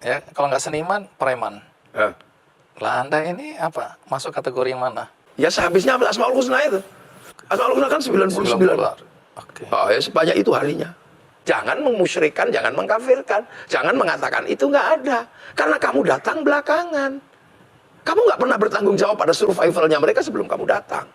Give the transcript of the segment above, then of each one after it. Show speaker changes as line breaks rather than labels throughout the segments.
Ya, kalau nggak seniman, preman.
Hah?
Lah Anda ini apa? Masuk kategori yang mana?
Ya sehabisnya Asmaul Husna itu. Asmaul Husna kan 99.
90. Oke.
Oh, ya sebanyak itu harinya. Jangan memusyrikan, jangan mengkafirkan, jangan mengatakan itu nggak ada. Karena kamu datang belakangan. Kamu nggak pernah bertanggung jawab pada survivalnya mereka sebelum kamu datang.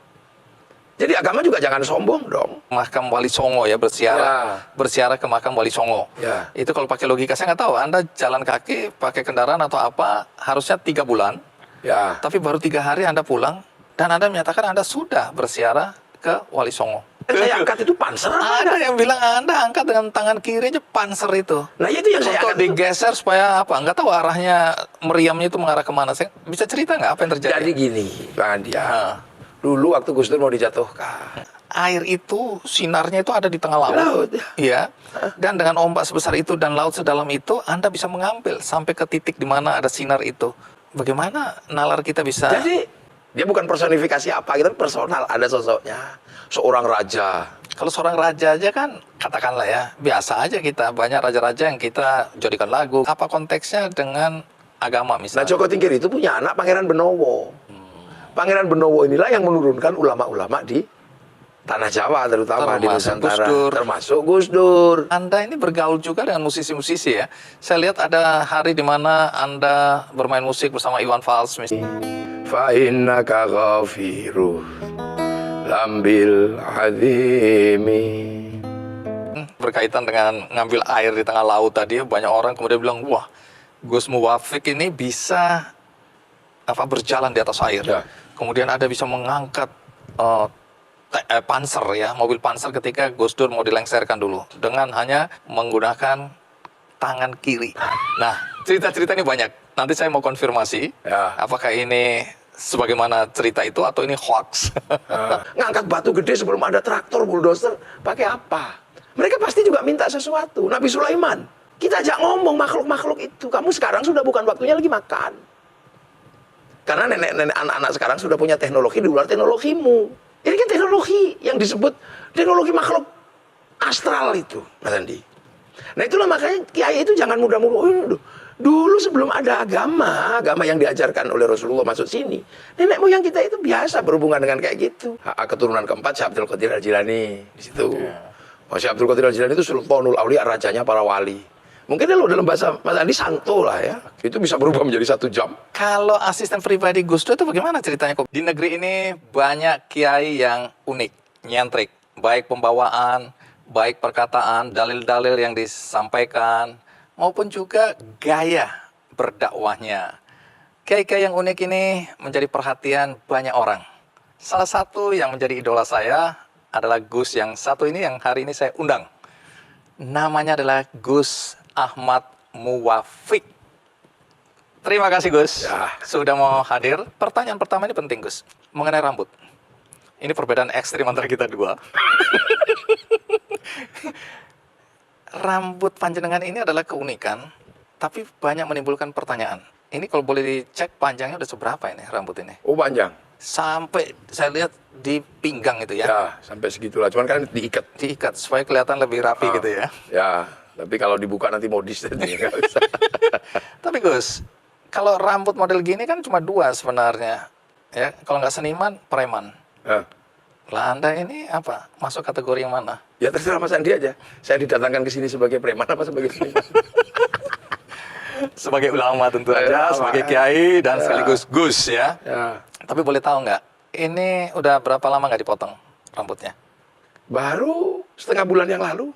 Jadi agama juga jangan sombong dong.
Makam Wali Songo ya, bersiara ke makam Wali Songo.
Ya.
Itu kalau pakai logika saya nggak tahu. Anda jalan kaki, pakai kendaraan atau apa, harusnya 3 bulan.
Ya.
Tapi baru 3 hari Anda pulang dan Anda menyatakan Anda sudah bersiara ke Wali Songo.
Saya angkat itu panser.
Ada yang bilang Anda angkat dengan tangan kiri aja panser itu.
Nah itu yang saya
Untuk
angkat.
digeser supaya apa? Nggak tahu arahnya meriamnya itu mengarah kemana. Saya bisa cerita nggak apa yang terjadi?
Jadi gini, Bang Andi. Dulu waktu Gus Dur mau dijatuhkan.
Air itu sinarnya itu ada di tengah laut.
Laut.
Iya. Dan dengan ombak sebesar itu dan laut sedalam itu, Anda bisa mengambil sampai ke titik di mana ada sinar itu. Bagaimana nalar kita bisa?
Jadi dia bukan personifikasi apa, kita personal, ada sosoknya. Seorang raja.
Kalau seorang raja aja kan, katakanlah ya, biasa aja kita. Banyak raja-raja yang kita jadikan lagu. Apa konteksnya dengan agama
Nah
misalnya?
Joko Tingkir itu punya anak Pangeran Benowo. Pangeran Benowo inilah yang menurunkan ulama-ulama di Tanah Jawa, terutama di
Termasuk
Nusantara.
Gus Dur.
Termasuk Gus Dur.
Anda ini bergaul juga dengan musisi-musisi ya. Saya lihat ada hari di mana Anda bermain musik bersama Iwan Fals misalnya.
Fa innaka ghafiruh lambil azimi.
Berkaitan dengan ngambil air di tengah laut tadi, banyak orang kemudian bilang, wah, Gus Muwafiq ini bisa berjalan di atas air.
Ya.
Kemudian ada bisa mengangkat panser ya, mobil panser ketika Gus Dur mau dilengsarkan dulu dengan hanya menggunakan tangan kiri. Nah, cerita-cerita ini banyak. Nanti saya mau konfirmasi,
Ya.
apakah ini sebagaimana cerita itu atau ini hoax.
Ngangkat batu gede sebelum ada traktor, bulldozer, pakai apa? Mereka pasti juga minta sesuatu. Nabi Sulaiman, kita ajak ngomong makhluk-makhluk itu. Kamu sekarang sudah bukan waktunya lagi makan. Karena nenek-nenek anak-anak sekarang sudah punya teknologi di luar teknologimu. Ini kan teknologi yang disebut teknologi makhluk astral itu, Mas Andi. Nah itulah makanya kiai itu jangan mudah-mudah. Dulu sebelum ada agama yang diajarkan oleh Rasulullah masuk sini, nenek moyang kita itu biasa berhubungan dengan kayak gitu. Keturunan keempat Syekh Abdul Qadir Al-Jilani di situ. Syekh Abdul Qadir Al-Jilani itu Sultanul Aulia, rajanya para wali. Mungkin kalau dalam bahasa Mas Andi santo lah ya. Itu bisa berubah menjadi 1 jam.
Kalau asisten pribadi Gus Dur itu bagaimana ceritanya kok? Di negeri ini banyak kiai yang unik, nyentrik, baik pembawaan, baik perkataan, dalil-dalil yang disampaikan, maupun juga gaya berdakwahnya. Kiai-kiai yang unik ini menjadi perhatian banyak orang. Salah satu yang menjadi idola saya adalah Gus yang satu ini yang hari ini saya undang. Namanya adalah Gus Ahmad Muwafiq. Terima kasih Gus,
Ya.
sudah mau hadir. Pertanyaan pertama ini penting Gus, mengenai rambut. Ini perbedaan ekstrim antara kita dua. Rambut panjenengan ini adalah keunikan, tapi banyak menimbulkan pertanyaan. Ini kalau boleh dicek panjangnya udah seberapa ini rambut ini?
Oh panjang.
Sampai saya lihat di pinggang itu ya.
Ya, sampai segitulah. Cuman kan diikat.
Diikat supaya kelihatan lebih rapi gitu ya.
Ya, tapi kalau dibuka nanti modis nanti. Nggak bisa.
Tapi Gus, kalau rambut model gini kan cuma 2 sebenarnya. Ya, kalau nggak seniman, preman.
Ya.
Lah Anda ini apa? Masuk kategori yang mana?
Ya terserah Mas Andi aja. Saya didatangkan ke sini sebagai preman apa sebagai seniman?
Sebagai ulama tentu aja, sebagai kiai dan sekaligus Gus ya.
Ya.
Tapi boleh tahu nggak, ini udah berapa lama nggak dipotong rambutnya?
Baru setengah bulan yang lalu.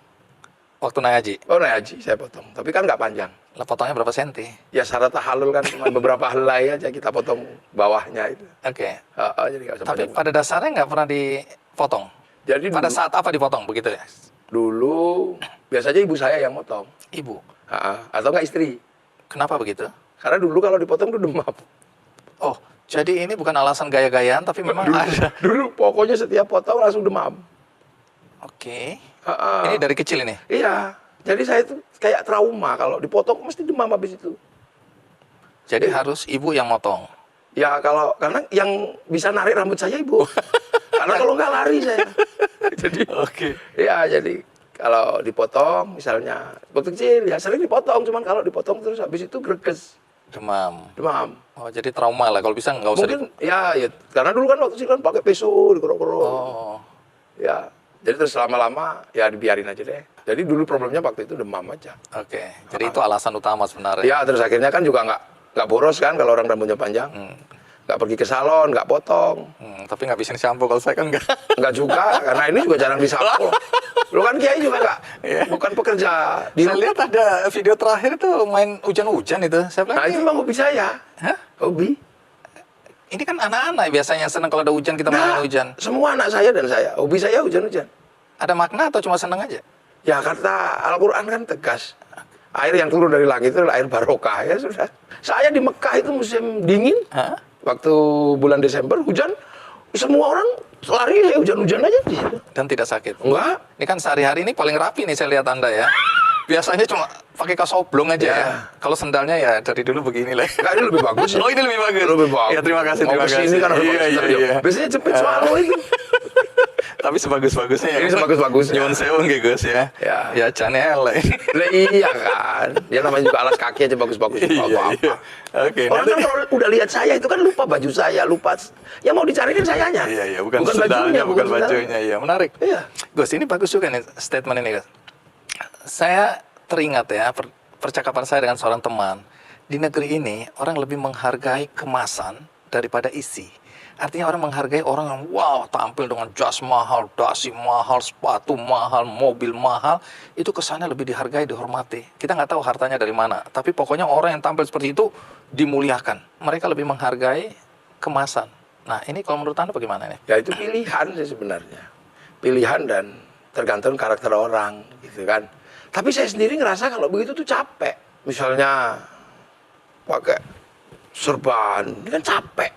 Waktu naik haji?
Oh naik haji saya potong. Tapi kan nggak panjang.
Lah potongnya berapa senti?
Ya syarat tahalul kan cuma beberapa helai aja kita potong bawahnya itu.
Oke.
Jadi nggak usah
Tapi
panjang.
pada dasarnya nggak pernah dipotong?
Jadi
Pada
dulu,
saat apa dipotong begitu ya?
dulu biasanya ibu saya yang motong.
Ibu.
Atau nggak istri.
Kenapa begitu?
Karena dulu kalau dipotong tuh demam.
Oh, jadi ini bukan alasan gaya-gayaan, tapi memang ada.
Dulu pokoknya setiap potong langsung demam.
Oke.
Ha-ha.
Ini dari kecil ini?
Iya. Jadi saya itu kayak trauma kalau dipotong mesti demam habis itu.
Jadi harus ibu yang motong?
Ya karena yang bisa narik rambut saya ibu. Karena kalau nggak lari saya. Jadi
Oke.
ya jadi Kalau dipotong, misalnya waktu kecil ya sering dipotong, cuman kalau dipotong terus habis itu greges,
Demam.
demam.
Oh, jadi trauma lah. Kalau bisa nggak usah
Mungkin ya, karena dulu kan waktu kecil kan pakai pisau dikerok-kerok.
Oh,
Ya, jadi terus lama-lama ya dibiarin aja deh. Jadi dulu problemnya waktu itu demam aja.
oke. Jadi itu alasan utama sebenarnya.
Ya, terus akhirnya kan juga nggak boros kan kalau orang rambutnya panjang. Nggak pergi ke salon, nggak potong.
Tapi nggak bisa shampoo, kalau saya kan nggak.
Nggak juga, karena ini juga jarang disampo. Lu kan kiai juga nggak,
Iya.
bukan pekerja di
Saya lihat ada video terakhir itu main hujan-hujan itu. Saya bilang,
Nah itu memang hobi saya.
hah?
Hobi.
Ini kan anak-anak biasanya senang kalau ada hujan, kita main
Nah,
hujan.
semua anak saya dan saya, hobi saya hujan-hujan.
Ada makna atau cuma senang aja?
Ya kata Al-Quran kan tegas. Air yang turun dari langit itu adalah air barokah, ya sudah. Saya di Mekah itu musim dingin,
Hah?
waktu bulan Desember hujan, semua orang lari ya hujan-hujan aja di situ.
Dan tidak sakit.
Enggak.
Ini kan sehari-hari ini paling rapi nih saya lihat Anda ya. Biasanya cuma pakai kaos oblong aja
Ya.
ya. Kalau sendalnya ya dari dulu begini lah.
Enggak, ini lebih bagus.
Oh, ini lebih bagus.
Lebih bagus.
Ya, terima kasih,
Mau
terima
kesini
kasih.
kan harus
Iya,
pakai
iya,
sendal.
iya.
Biasanya jepit swallow itu.
Tapi sebagus-bagusnya ya.
Ini sebagus-bagusnya.
Nyuwun sewu nggih, Gus ya.
Ya.
Ya jane elek.
Lah iya kan. Ya namanya juga alas kaki aja bagus-bagus.
Iya,
Apa-apa.
iya. Oke,
Orang
nanti
kan kalau udah lihat saya itu kan lupa baju saya, lupa. Yang mau dicari kan sayanya.
iya, iya, bukan sendalnya, bukan bajunya. Iya, menarik.
Iya.
Gus, ini bagus juga nih statement ini, Gus. Saya teringat ya percakapan saya dengan seorang teman. Di negeri ini orang lebih menghargai kemasan daripada isi. Artinya orang menghargai orang yang wow tampil dengan jas mahal, dasi mahal, sepatu mahal, mobil mahal. Itu kesannya lebih dihargai, dihormati. Kita nggak tahu hartanya dari mana. Tapi pokoknya orang yang tampil seperti itu dimuliakan. Mereka lebih menghargai kemasan. Nah ini kalau menurut Anda bagaimana nih?
Ya itu pilihan sih sebenarnya. Pilihan dan tergantung karakter orang gitu kan. Tapi saya sendiri ngerasa kalau begitu tuh capek. Misalnya pakai serban, ini kan capek.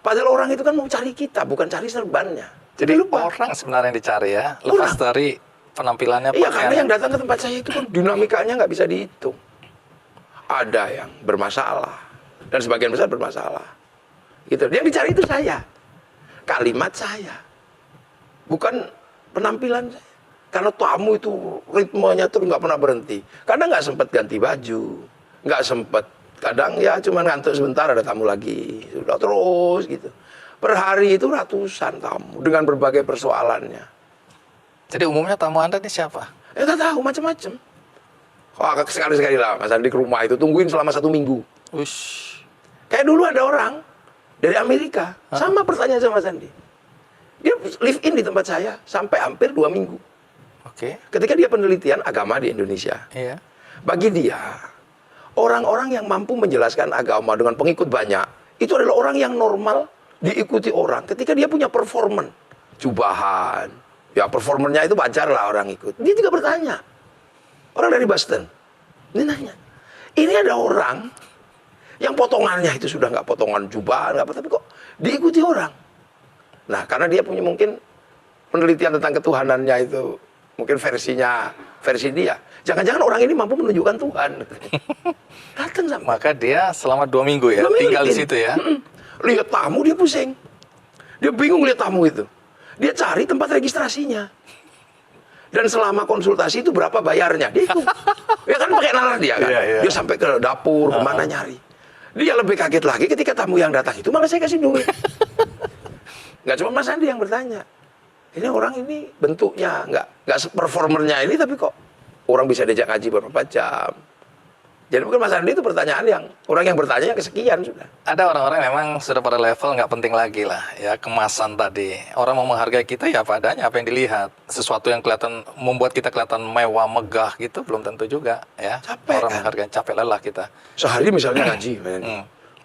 Padahal orang itu kan mau cari kita, bukan cari serbannya.
Jadi
lupa.
orang sebenarnya yang dicari ya, lepas dari penampilannya.
Iya, karena
pakaiannya.
yang datang ke tempat saya itu kan dinamikanya nggak bisa dihitung. Ada yang bermasalah dan sebagian besar bermasalah. Gitu. Yang dicari itu saya, kalimat saya, bukan penampilan saya. Karena tamu itu ritmenya tuh nggak pernah berhenti. Kadang nggak sempat ganti baju, nggak sempat. Kadang ya cuma ngantuk sebentar ada tamu lagi, sudah terus gitu. Per hari itu ratusan tamu dengan berbagai persoalannya.
Jadi umumnya tamu Anda ini siapa?
Ya nggak tahu macam-macam. Wah sekali-sekali lah Mas Andi ke rumah itu tungguin selama 1 minggu.
Ush.
Kayak dulu ada orang dari Amerika, sama pertanyaan sama Mas Andi. Dia live in di tempat saya sampai hampir 2 minggu.
Oke.
Ketika dia penelitian agama di Indonesia,
Iya.
bagi dia orang-orang yang mampu menjelaskan agama dengan pengikut banyak itu adalah orang yang normal diikuti orang. Ketika dia punya performan, jubahan, ya performernya itu wajar lah orang ikut. Dia juga bertanya, orang dari Boston, ini nanya, ini ada orang yang potongannya itu sudah nggak potongan jubahan, nggak apa, tapi kok diikuti orang. Nah, karena dia punya mungkin penelitian tentang ketuhanannya itu mungkin versi dia. Jangan-jangan orang ini mampu menunjukkan Tuhan. Datang sama.
Maka dia selama 2 minggu ya,
2 minggu
tinggal di
ini.
situ ya.
Lihat tamu dia pusing. Dia bingung lihat tamu itu. Dia cari tempat registrasinya. Dan selama konsultasi itu berapa bayarnya? Dia itu. Ya kan pakai nalar dia kan.
Iya, iya.
Dia sampai ke dapur, kemana nyari. Dia lebih kaget lagi ketika tamu yang datang itu malah saya kasih duit. Nggak cuma Mas Andi yang bertanya. Ini orang ini bentuknya nggak performernya ini, tapi kok orang bisa diajak ngaji beberapa jam. Jadi mungkin Mas Andi itu pertanyaan yang orang yang bertanya yang kesekian sudah.
Ada orang-orang yang memang sudah pada level nggak penting lagi lah ya, kemasan tadi. Orang mau menghargai kita ya apa adanya, apa yang dilihat. Sesuatu yang kelihatan membuat kita kelihatan mewah, megah gitu belum tentu juga ya.
Capek,
Orang
kan?
menghargai, capek lelah kita.
Sehari misalnya ngaji, men.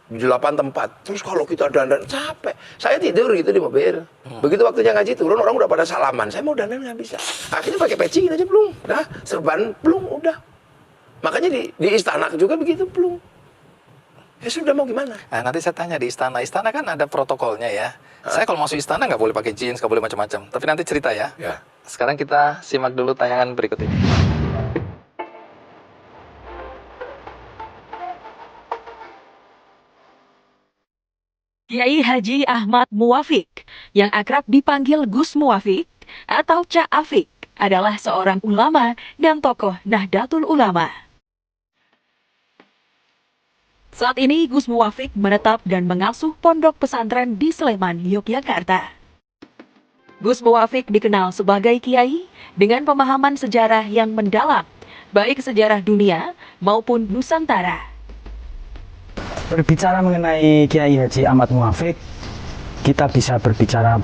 Di 8 tempat. Terus kalau kita dandan capek. Saya tidur gitu di mobil. Begitu waktunya ngaji turun orang udah pada salaman. Saya mau dandan nggak bisa. Akhirnya pakai peci aja belum. Nah, serban belum udah. Makanya di istana juga begitu belum. Ya sudah mau gimana?
Nah, nanti saya tanya di istana. Istana kan ada protokolnya ya. Saya kalau masuk istana nggak boleh pakai jeans, nggak boleh macam-macam. Tapi nanti cerita ya.
Ya.
Sekarang kita simak dulu tayangan berikut ini.
Kiai Haji Ahmad Muwafiq, yang akrab dipanggil Gus Muwafiq atau Cak Afik, adalah seorang ulama dan tokoh Nahdlatul Ulama. Saat ini Gus Muwafiq menetap dan mengasuh pondok pesantren di Sleman, Yogyakarta. Gus Muwafiq dikenal sebagai kiai dengan pemahaman sejarah yang mendalam, baik sejarah dunia maupun Nusantara.
Berbicara mengenai Kiai Haji Ahmad Muwafiq, kita bisa berbicara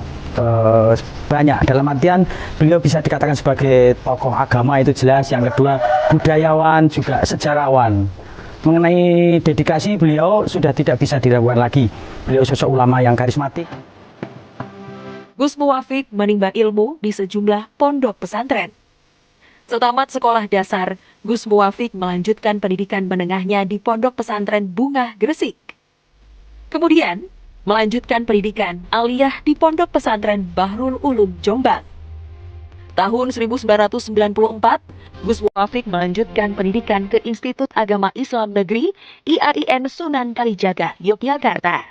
banyak. Dalam artian beliau bisa dikatakan sebagai tokoh agama, itu jelas. Yang kedua, budayawan, juga sejarawan. Mengenai dedikasi beliau sudah tidak bisa diragukan lagi. Beliau sosok ulama yang karismatik.
Gus Muwafiq menimba ilmu di sejumlah pondok pesantren. Setamat sekolah dasar, Gus Muwafiq melanjutkan pendidikan menengahnya di Pondok Pesantren Bungah, Gresik. Kemudian, melanjutkan pendidikan aliyah di Pondok Pesantren Bahrul Ulum, Jombang. Tahun 1994, Gus Muwafiq melanjutkan pendidikan ke Institut Agama Islam Negeri IAIN Sunan Kalijaga, Yogyakarta.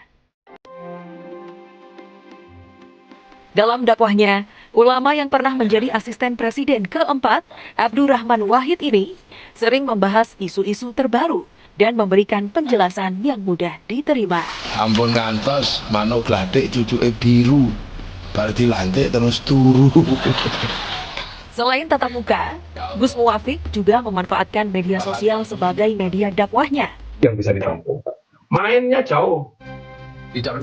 Dalam dakwahnya, ulama yang pernah menjadi asisten presiden keempat, Abdurrahman Wahid ini, sering membahas isu-isu terbaru dan memberikan penjelasan yang mudah diterima.
Ampun ngantos, manuk gladik cucuke biru. Bar dilantik terus turu.
Selain tatap muka, Gus Muwafiq juga memanfaatkan media sosial sebagai media dakwahnya.
Yang bisa ditampung. Mainnya jauh.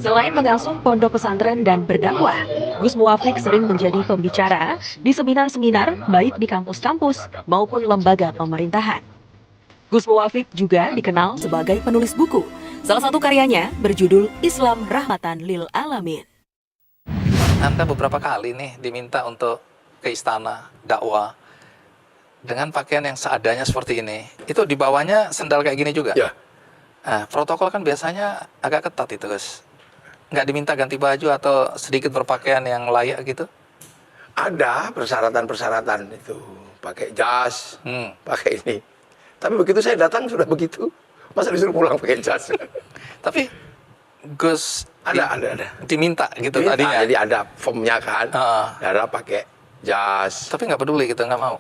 Selain mengasuh pondok pesantren dan berdakwah, Gus Muwafiq sering menjadi pembicara di seminar-seminar baik di kampus-kampus maupun lembaga pemerintahan. Gus Muwafiq juga dikenal sebagai penulis buku. Salah satu karyanya berjudul Islam Rahmatan Lil Alamin.
Anda beberapa kali nih diminta untuk ke istana dakwah dengan pakaian yang seadanya seperti ini. Itu dibawanya sendal kayak gini juga?
Ya.
Nah, protokol kan biasanya agak ketat itu, Gus. Nggak diminta ganti baju atau sedikit berpakaian yang layak gitu?
Ada persyaratan-persyaratan itu. Pakai jas, pakai ini. Tapi begitu saya datang sudah begitu. Masa disuruh pulang pakai jas?
Tapi Gus
Ada.
diminta gitu
Diminta,
tadinya.
jadi ada formnya kan.
Heeh.
Ada pakai jas.
Tapi nggak peduli gitu, nggak mau.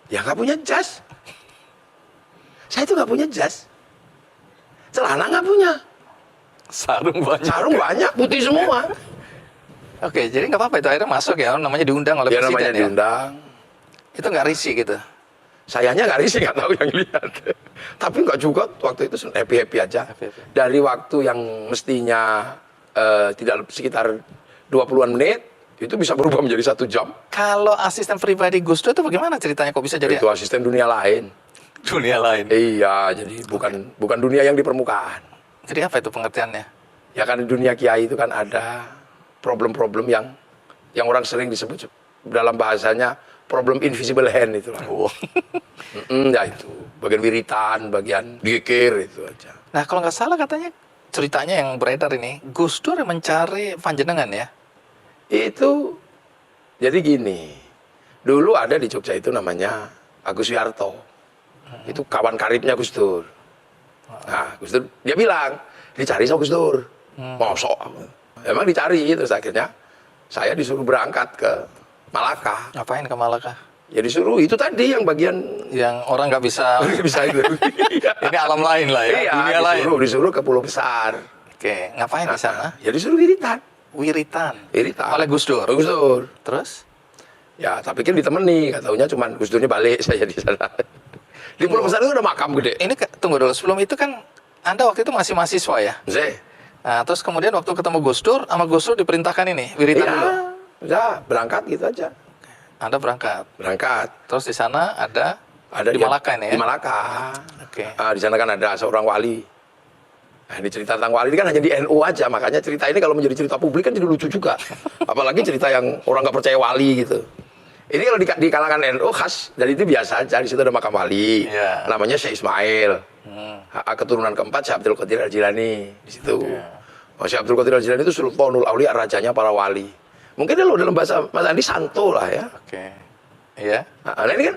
Ya nggak punya jas. Saya itu nggak punya jas. Celana nggak punya.
Sarung banyak.
Sarung banyak, putih semua.
Oke, jadi nggak apa-apa itu akhirnya masuk ya, namanya diundang oleh
Ya
presiden
namanya
ya.
diundang.
Itu nggak risih gitu.
Sayanya nggak risih, nggak tahu yang lihat. Tapi nggak juga, waktu itu happy-happy aja.
Happy-happy.
Dari waktu yang mestinya tidak sekitar 20-an menit, itu bisa berubah menjadi 1 jam.
Kalau asisten pribadi Gus Dur itu bagaimana ceritanya kok bisa jadi
Itu asisten dunia lain.
dunia lain?
Iya, jadi bukan dunia yang di permukaan.
Jadi apa itu pengertiannya?
Ya kan di dunia kiai itu kan ada problem-problem yang orang sering disebut dalam bahasanya problem invisible hand itu lah.
Oh.
Ya itu, bagian wiritan, bagian dikir itu aja.
Nah kalau nggak salah katanya ceritanya yang beredar ini Gus Dur mencari panjenengan ya?
Itu jadi gini, dulu ada di Jogja itu namanya Agus Wiarto. Itu kawan karibnya Gus Dur. Nah, Gus Dur dia bilang dicari sama Gus Dur. Mosok. Emang dicari, terus akhirnya saya disuruh berangkat ke Malaka.
Ngapain ke Malaka?
Ya disuruh itu tadi yang bagian
Yang orang nggak bisa.
bisa itu.
Ini alam lain lah ya,
Iya,
dunia lain.
disuruh ke Pulau Besar.
Oke, ngapain di sana?
Ya disuruh wiritan.
Wiritan.
Wiritan.
Oleh Gus Dur.
Gus Dur.
Terus?
Ya, tak pikir ditemani, katanya cuman Gus Durnya balik saya di sana. Di Pulau Besar itu ada makam gede.
Ini tunggu dulu, sebelum itu kan Anda waktu itu masih mahasiswa ya?
Zeh.
Nah, terus kemudian waktu ketemu Gus Dur, sama Gus Dur diperintahkan ini, wiritan
Iya,
dulu.
udah berangkat gitu aja.
Anda berangkat.
Berangkat.
Terus di sana ada di
Dia-
Malaka ini ya?
Di Malaka.
Oke.
Di sana kan ada seorang wali. Nah, ini cerita tentang wali ini kan hanya di NU aja, makanya cerita ini kalau menjadi cerita publik kan jadi lucu juga. Apalagi cerita yang orang nggak percaya wali gitu. Ini kalau di kalangan NU khas, dan itu biasa aja. Di situ ada makam wali,
Iya.
namanya Syekh Ismail. Keturunan keempat Syekh Abdul Qadir Al-Jilani di situ. Oh, Syekh Abdul Qadir Al-Jilani itu Sultanul Aulia, rajanya para wali. Mungkin kalau dalam bahasa Mas Andi santo lah ya.
Oke. Iya.
Nah, ini kan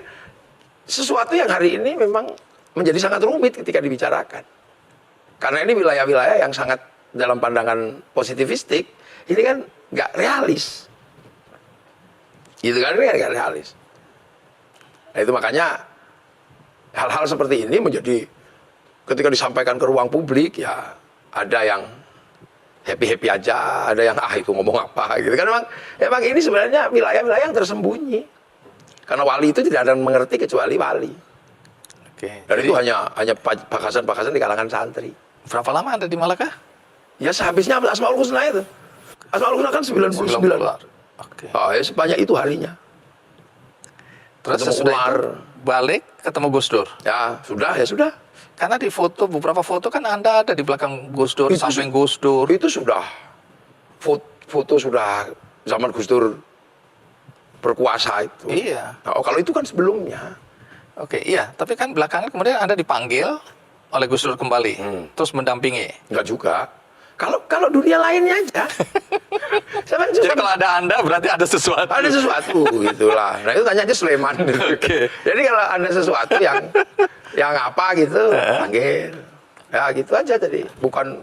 sesuatu yang hari ini memang menjadi sangat rumit ketika dibicarakan. Karena ini wilayah-wilayah yang sangat dalam pandangan positivistik, ini kan nggak realis. Gitu kan, ini nggak realis. Nah itu makanya hal-hal seperti ini menjadi ketika disampaikan ke ruang publik ya ada yang happy-happy aja, ada yang itu ngomong apa gitu kan. Emang ini sebenarnya wilayah-wilayah yang tersembunyi. Karena wali itu tidak ada yang mengerti kecuali wali.
Oke.
Dan
Jadi,
itu hanya bakasan-bakasan di kalangan santri.
berapa lama Anda di Malaka?
Ya sehabisnya Asmaul Husna itu. Asmaul Husna kan 99.
Oke.
Oh, ya sebanyak itu harinya.
Terus
Ketemu
sesudah
ular.
itu balik ketemu Gus Dur.
Ya sudah.
Karena di foto, beberapa foto kan Anda ada di belakang Gus Dur,
Itu
samping Gus Dur.
Itu sudah foto sudah zaman Gus Dur berkuasa itu.
Iya.
Nah, kalau itu kan sebelumnya.
Oke, iya. Tapi kan belakangan kemudian Anda dipanggil oleh Gus Dur kembali, terus mendampingi.
Enggak juga. Kalau dunia lainnya aja.
Jadi kalau ada Anda berarti ada sesuatu.
Ada sesuatu gitulah. Nah itu tanya aja Sulaiman.
Oke.
Jadi kalau ada sesuatu yang apa gitu, panggil. Ya gitu aja tadi. Bukan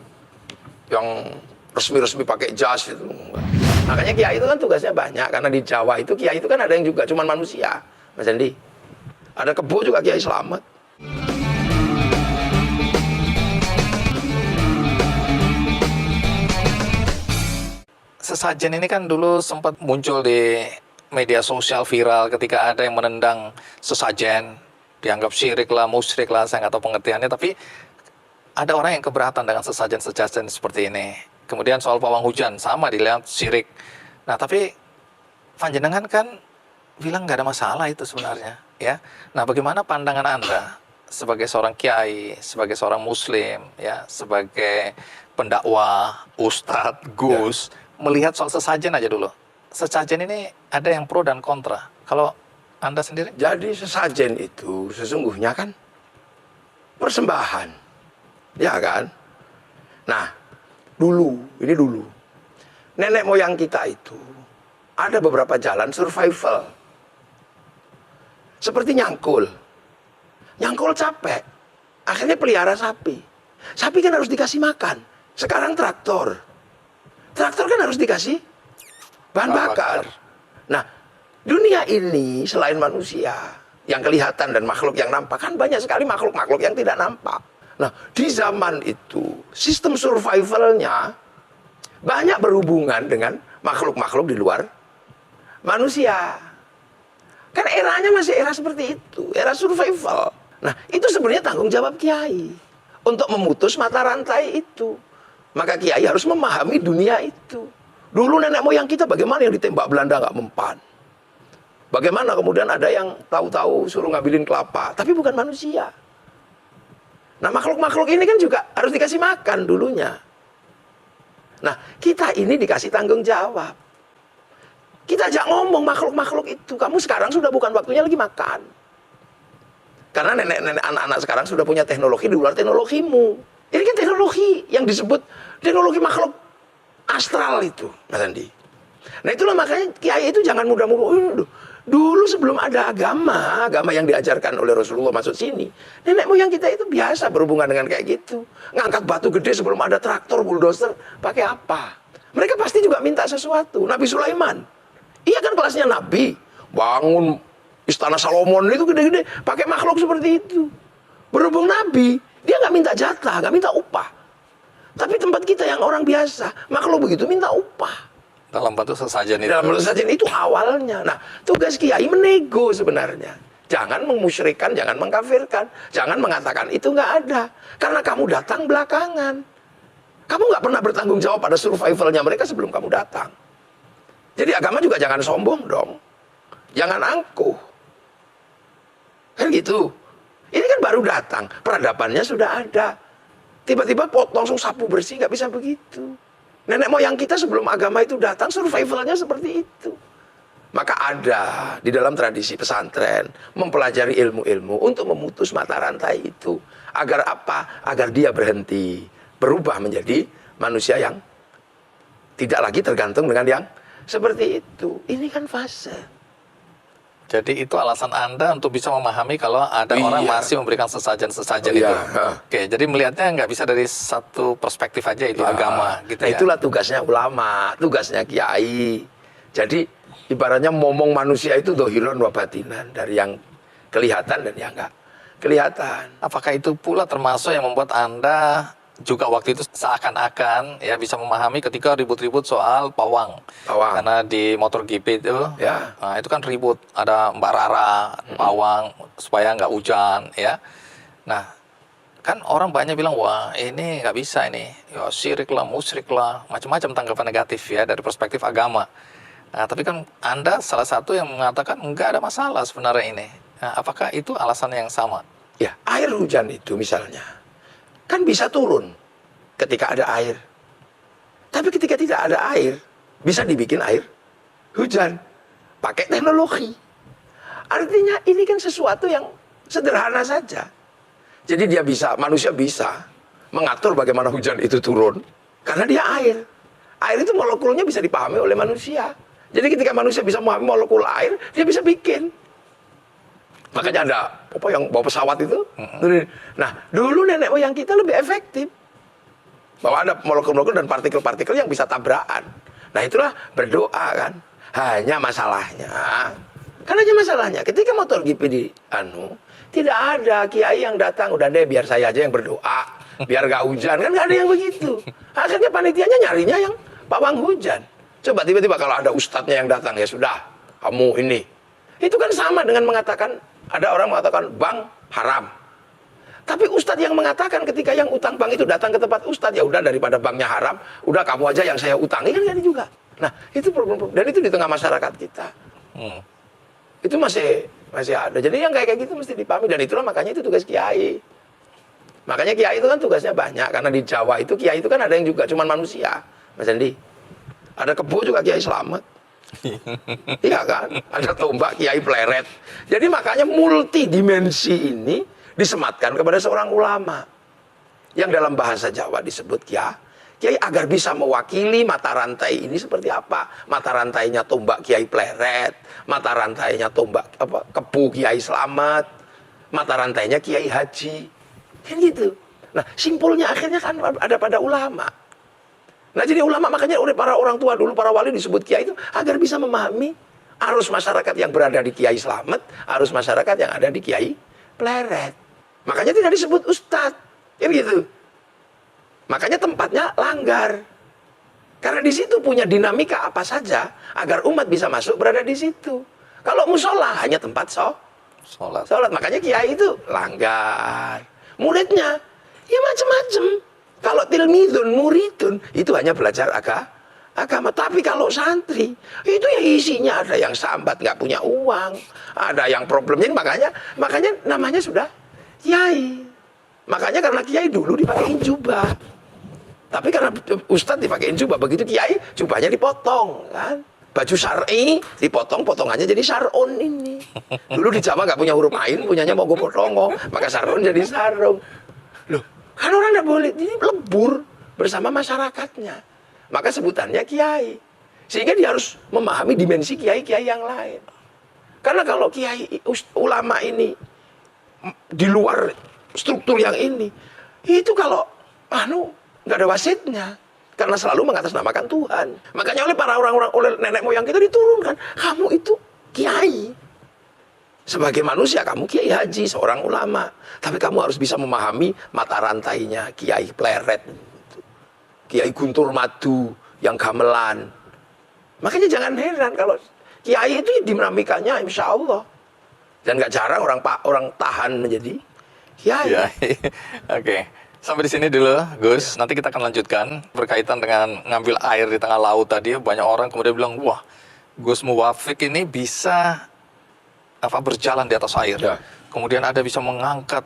yang resmi-resmi pakai jas itu. Enggak. Makanya kiai itu kan tugasnya banyak karena di Jawa itu kiai itu kan ada yang juga cuman manusia, Mas Andi. Ada Kebo juga Kiai Slamet.
Sesajen ini kan dulu sempat muncul di media sosial viral ketika ada yang menendang sesajen, dianggap syirik lah, musyrik lah, saya nggak tahu pengertiannya, tapi ada orang yang keberatan dengan sesajen-sesajen seperti ini. Kemudian soal pawang hujan, sama dilihat syirik. Nah, tapi panjenengan kan bilang nggak ada masalah itu sebenarnya, ya. Nah, bagaimana pandangan Anda sebagai seorang kiai, sebagai seorang muslim, ya, sebagai pendakwah, ustadz, gus, melihat soal sesajen aja dulu. Sesajen ini ada yang pro dan kontra. Kalau Anda sendiri?
Jadi sesajen itu sesungguhnya kan persembahan. Ya kan? Nah, ini dulu. Nenek moyang kita itu ada beberapa jalan survival. Seperti nyangkul. Nyangkul capek. Akhirnya pelihara sapi. Sapi kan harus dikasih makan. Sekarang traktor. Traktor kan harus dikasih bahan bakar. Nah, dunia ini selain manusia yang kelihatan dan makhluk yang nampak, kan banyak sekali makhluk-makhluk yang tidak nampak. Nah, di zaman itu sistem survivalnya banyak berhubungan dengan makhluk-makhluk di luar manusia. Kan eranya masih era seperti itu, era survival. Nah, itu sebenarnya tanggung jawab kiai untuk memutus mata rantai itu. Maka kiai harus memahami dunia itu. Dulu nenek moyang kita bagaimana yang ditembak Belanda nggak mempan. Bagaimana kemudian ada yang tahu-tahu suruh ngambilin kelapa, tapi bukan manusia. Nah, makhluk-makhluk ini kan juga harus dikasih makan dulunya. Nah, kita ini dikasih tanggung jawab. Kita ajak ngomong makhluk-makhluk itu, kamu sekarang sudah bukan waktunya lagi makan. Karena nenek-nenek anak-anak sekarang sudah punya teknologi di luar teknologimu. Ini kan teknologi yang disebut teknologi makhluk astral itu, Mas Andi. Nah itulah makanya kiai itu jangan mudah-mudah. Dulu sebelum ada agama yang diajarkan oleh Rasulullah masuk sini, nenek moyang kita itu biasa berhubungan dengan kayak gitu. Ngangkat batu gede sebelum ada traktor, bulldozer, pakai apa? Mereka pasti juga minta sesuatu. Nabi Sulaiman, iya kan kelasnya Nabi, bangun istana Salomon itu gede-gede, pakai makhluk seperti itu. Berhubung Nabi, dia nggak minta jatah, nggak minta upah. Tapi tempat kita yang orang biasa, makhluk begitu minta upah.
Dalam bentuk sesajen itu.
Dalam bentuk sesajen itu awalnya. Nah, tugas kiai menego sebenarnya. Jangan memusyrikan, jangan mengkafirkan. Jangan mengatakan itu nggak ada. Karena kamu datang belakangan. Kamu nggak pernah bertanggung jawab pada survivalnya mereka sebelum kamu datang. Jadi agama juga jangan sombong dong. Jangan angkuh. Kan gitu. Ini kan baru datang. Peradabannya sudah ada. Tiba-tiba langsung sapu bersih, nggak bisa begitu. Nenek moyang kita sebelum agama itu datang, survivalnya seperti itu. Maka ada di dalam tradisi pesantren, mempelajari ilmu-ilmu untuk memutus mata rantai itu. Agar apa? Agar dia berhenti, berubah menjadi manusia yang tidak lagi tergantung dengan yang seperti itu. Ini kan fase.
Jadi itu alasan Anda untuk bisa memahami kalau ada orang masih memberikan sesajen-sesajen itu. Oke, jadi melihatnya nggak bisa dari satu perspektif aja itu agama gitu
Nah,
ya.
itulah tugasnya ulama, tugasnya kiai. Jadi ibaratnya momong manusia itu dohiron wa batinan, dari yang kelihatan dan yang nggak kelihatan.
Apakah itu pula termasuk yang membuat Anda juga waktu itu seakan-akan ya bisa memahami ketika ribut-ribut soal pawang.
Pawang.
Karena di motor GP itu,
Ya.
nah, itu kan ribut. Ada Mbak Rara, pawang, supaya nggak hujan ya. Nah, kan orang banyak bilang, wah ini nggak bisa ini. Ya syirik lah, musyrik lah, macam-macam tanggapan negatif ya dari perspektif agama. Nah, tapi kan Anda salah satu yang mengatakan nggak ada masalah sebenarnya ini. Nah, apakah itu alasan yang sama?
Ya, air hujan itu misalnya kan bisa turun ketika ada air. Tapi ketika tidak ada air, bisa dibikin air hujan pakai teknologi. Artinya ini kan sesuatu yang sederhana saja. Jadi manusia bisa mengatur bagaimana hujan itu turun karena dia air. Air itu molekulnya bisa dipahami oleh manusia. Jadi ketika manusia bisa memahami molekul air, dia bisa bikin. Makanya ada apa yang bawa pesawat itu. Nah, dulu nenek moyang kita lebih efektif. Bahwa ada molekul-molekul dan partikel-partikel yang bisa tabrakan. Nah, itulah berdoa kan. Hanya masalahnya ketika motor GP di tidak ada kiai yang datang, udah deh biar saya aja yang berdoa, biar gak hujan, kan gak ada yang begitu. Akhirnya panitianya nyarinya yang pawang hujan. Coba tiba-tiba kalau ada ustadznya yang datang, ya sudah, kamu ini. Itu kan sama dengan mengatakan, ada orang mengatakan bank haram. Tapi ustadz yang mengatakan ketika yang utang bank itu datang ke tempat ustadz, ya udah daripada banknya haram, udah kamu aja yang saya utangi, kan jadi juga. Nah, itu problem, dan itu di tengah masyarakat kita. Itu masih ada. Jadi yang kayak gitu mesti dipahami, dan itulah makanya itu tugas kiai. Makanya kiai itu kan tugasnya banyak, karena di Jawa itu kiai itu kan ada yang juga cuman manusia, Mas Andi. Ada kebo juga kiai selamat. Iya kan? Ada tombak kiai pleret. Jadi makanya multidimensi ini disematkan kepada seorang ulama yang dalam bahasa Jawa disebut kiai agar bisa mewakili mata rantai ini seperti apa. Mata rantainya tombak kiai pleret, mata rantainya tombak kebu kiai selamat, mata rantainya kiai haji. Kan gitu. Nah, simpulnya akhirnya kan ada pada ulama. Nah, jadi ulama makanya oleh para orang tua dulu, para wali disebut kiai itu agar bisa memahami arus masyarakat yang berada di kiai selamat, arus masyarakat yang ada di kiai pleret. Makanya tidak disebut ustadz, ya begitu. Makanya tempatnya langgar. Karena di situ punya dinamika apa saja agar umat bisa masuk berada di situ. Kalau musola hanya tempat sholat. Makanya kiai itu langgar. Muridnya ya macam-macam. Kalau tilmidun, muridun, itu hanya belajar agama. Tapi kalau santri, itu ya isinya ada yang sambat, nggak punya uang, ada yang problemnya. Makanya namanya sudah kiai. Makanya karena kiai dulu dipakein jubah. Tapi karena ustadz dipakein jubah, begitu kiai, jubahnya dipotong, kan? Baju syar'i dipotong, potongannya jadi sarun ini. Dulu di Jawa nggak punya huruf ain, punyanya mogo potongo, maka sarun jadi sarung. Loh, kan orang tidak boleh, ini lebur bersama masyarakatnya. Maka sebutannya kiai. Sehingga dia harus memahami dimensi kiai-kiai yang lain. Karena kalau kiai ulama ini di luar struktur yang ini, itu kalau nggak ada wasitnya. Karena selalu mengatasnamakan Tuhan. Makanya oleh para orang-orang, oleh nenek moyang kita diturunkan, kamu itu kiai. Sebagai manusia kamu kiai haji, seorang ulama. Tapi kamu harus bisa memahami mata rantainya kiai pleret, kiai guntur madu yang gamelan. Makanya jangan heran kalau kiai itu dinamikanya insya Allah. Dan nggak jarang orang tahan menjadi kiai.
Oke. Sampai di sini dulu, Gus. Nanti kita akan lanjutkan berkaitan dengan ngambil air di tengah laut tadi. Banyak orang kemudian bilang, wah, Gus Muwafiq ini bisa berjalan di atas air.
Ya.
Kemudian ada bisa mengangkat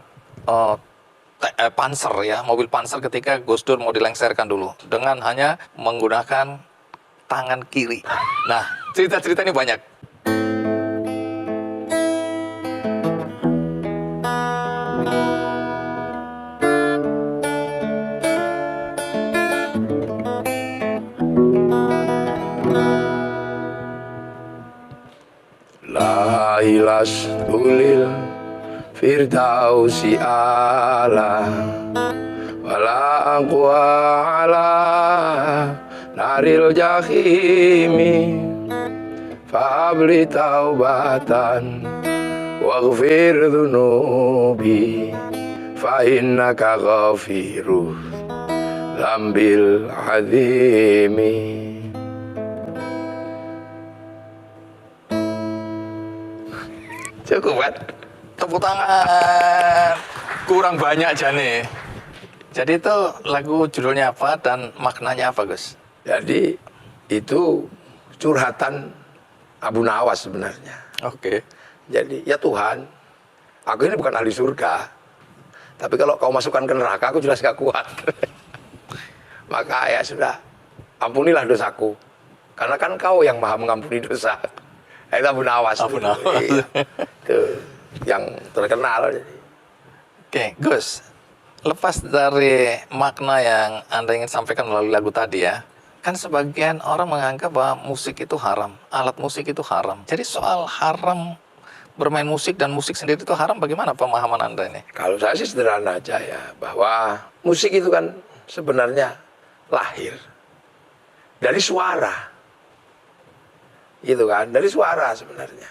panser ya, mobil panser ketika Gus Dur mau dilengsarkan dulu dengan hanya menggunakan tangan kiri. Nah, cerita-cerita ini banyak.
La ilas tulil firdausi ala wala aqwa ala naril jahimi fabli taubatan waghfir dhunubi fa innaka ghafiruh dzambil azimi. Cukup kan?
Tepuk tangan. Kurang banyak Jane. Jadi itu lagu judulnya apa dan maknanya apa, Gus?
Jadi itu curhatan Abu Nawas sebenarnya.
Oke.
Jadi ya Tuhan, aku ini bukan ahli surga, tapi kalau kau masukkan ke neraka aku jelas gak kuat. Maka ya sudah, ampunilah dosaku, karena kan kau yang maha mengampuni dosa. Itu Abu Nawas.
Abu Nawas.
Iya. Itu yang terkenal.
Oke, Gus. Lepas dari makna yang Anda ingin sampaikan melalui lagu tadi ya, kan sebagian orang menganggap bahwa musik itu haram, alat musik itu haram. Jadi soal haram bermain musik dan musik sendiri itu haram, bagaimana pemahaman Anda ini?
Kalau saya sih sederhana aja ya, bahwa musik itu kan sebenarnya lahir dari suara. Gitu kan, dari suara sebenarnya.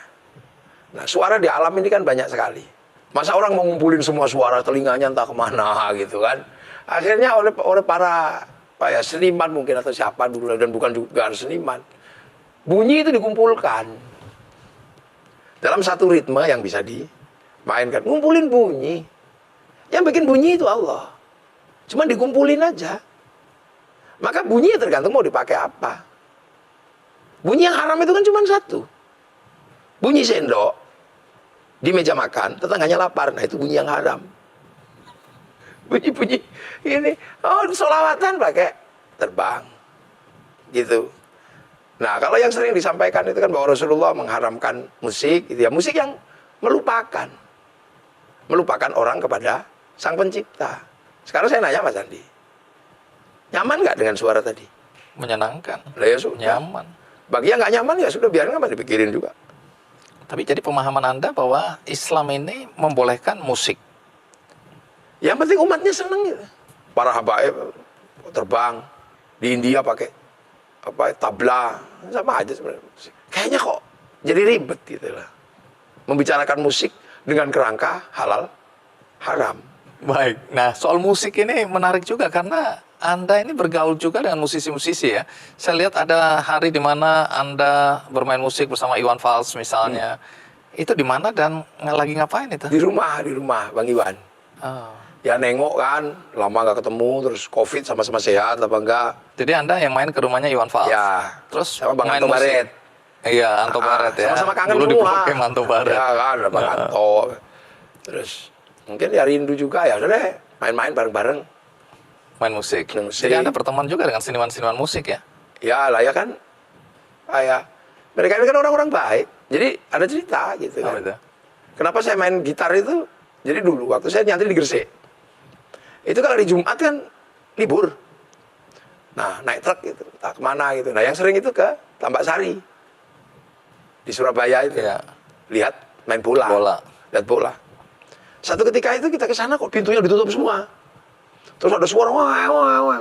Nah, suara di alam ini kan banyak sekali. Masa orang mau ngumpulin semua suara, telinganya entah kemana gitu kan. Akhirnya oleh para seniman mungkin atau siapa dulu, dan bukan juga seniman, bunyi itu dikumpulkan dalam satu ritme yang bisa dimainkan. Ngumpulin bunyi, yang bikin bunyi itu Allah, cuma dikumpulin aja. Maka bunyi tergantung mau dipakai apa. Bunyi yang haram itu kan cuma satu, bunyi sendok di meja makan, tetangganya lapar, nah itu bunyi yang haram. Bunyi-bunyi ini, oh sholawatan pakai terbang, gitu. Nah kalau yang sering disampaikan itu kan bahwa Rasulullah mengharamkan musik, gitu ya, musik yang melupakan orang kepada Sang Pencipta. Sekarang saya nanya Mas Andi, nyaman nggak dengan suara tadi?
Menyenangkan.
Lah ya sudah.
Nyaman.
Bagi yang nggak nyaman ya sudah, biarin, nggak dipikirin juga.
Tapi jadi pemahaman Anda bahwa Islam ini membolehkan musik.
Yang penting umatnya seneng gitu. Para habaib terbang di India pakai tabla, sama aja sebenarnya. Kayaknya kok jadi ribet gitu lah. Membicarakan musik dengan kerangka halal haram.
Baik. Nah, soal musik ini menarik juga karena Anda ini bergaul juga dengan musisi-musisi ya. Saya lihat ada hari di mana Anda bermain musik bersama Iwan Fals misalnya. Itu di mana dan lagi ngapain itu?
Di rumah Bang Iwan.
Oh.
Ya nengok kan, lama nggak ketemu, terus COVID sama-sama sehat apa enggak.
Jadi Anda yang main ke rumahnya Iwan Fals?
Ya,
Terus
sama Bang
main
Anto
musik?
Baret.
Iya, Anto Baret ya.
Sama-sama kangen
Dulu
semua.
dipakai Anto Baret.
Ya kan, ada Bang Anto. Terus mungkin ya rindu juga, ya udah deh, main-main bareng-bareng.
Main musik.
Main musik.
Jadi Anda berteman juga dengan seniman-seniman musik ya?
Ya lah ya kan, kayak mereka ini kan orang-orang baik. Jadi ada cerita gitu
Apa
kan.
itu?
Kenapa saya main gitar itu? Jadi dulu waktu saya nyantri di Gresik, itu kalau hari Jumat kan libur. Nah naik truk gitu, tak kemana gitu. Nah yang sering itu ke Tambak Sari di Surabaya itu.
Iya.
Lihat main bola. Lihat bola. Satu ketika itu kita ke sana kok pintunya ditutup semua. Terus ada suara wah.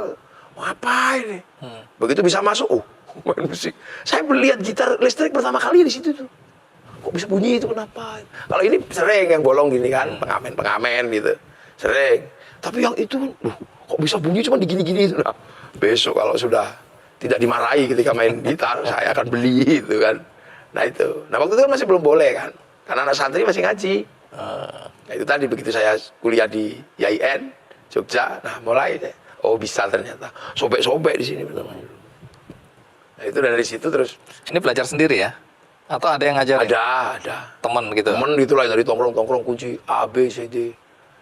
Apa ini? Begitu bisa masuk, main musik. Saya melihat gitar listrik pertama kali di situ tuh. Kok bisa bunyi itu, kenapa? Kalau ini sering yang bolong gini kan, pengamen gitu. Sering. Tapi yang itu, kok bisa bunyi cuma digini-gini itu. Nah, besok kalau sudah tidak dimarahi ketika main gitar, saya akan beli itu kan. Nah itu. Nah waktu itu kan masih belum boleh kan. Karena anak santri masih ngaji. Nah itu tadi begitu saya kuliah di IAIN, Jogja. Nah mulai deh. Oh bisa ternyata. Sobek-sobek di sini pertama. Nah itu dari situ terus.
Ini belajar sendiri ya? Atau ada yang ngajarin?
Ada.
Temen gitu?
Temen gitu lah dari tongkrong-tongkrong kunci A, B, C, D.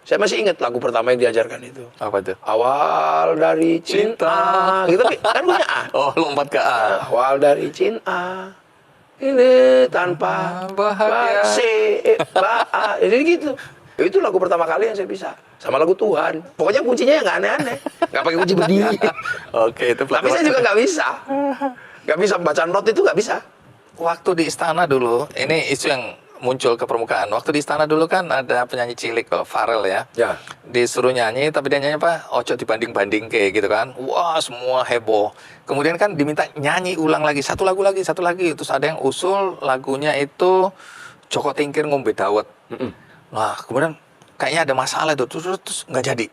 Saya masih ingat lagu pertama yang diajarkan itu.
Apa itu?
Awal dari cinta. Gitu kan punya A.
Oh, lompat ke A.
Awal dari cinta. Ini tanpa
Bahagia.
Jadi gitu. Itu lagu pertama kali yang saya bisa. Sama lagu Tuhan. Pokoknya kuncinya yang nggak aneh-aneh. Nggak pakai kunci berdiri.
Oke, itu
Tapi saya juga nggak bisa. Nggak bisa baca not itu nggak bisa.
Waktu di istana dulu, ini isu yang muncul ke permukaan. Waktu di istana dulu kan ada penyanyi cilik kok, Farel ya.
Ya.
Disuruh nyanyi, tapi dia nyanyi apa? Ojo dibanding-banding kayak gitu kan. Wah, semua heboh. Kemudian kan diminta nyanyi ulang lagi, satu lagu lagi, satu lagi. Terus ada yang usul lagunya itu Joko Tingkir ngombe dawet. Nah, kemudian kayaknya ada masalah itu, terus nggak jadi.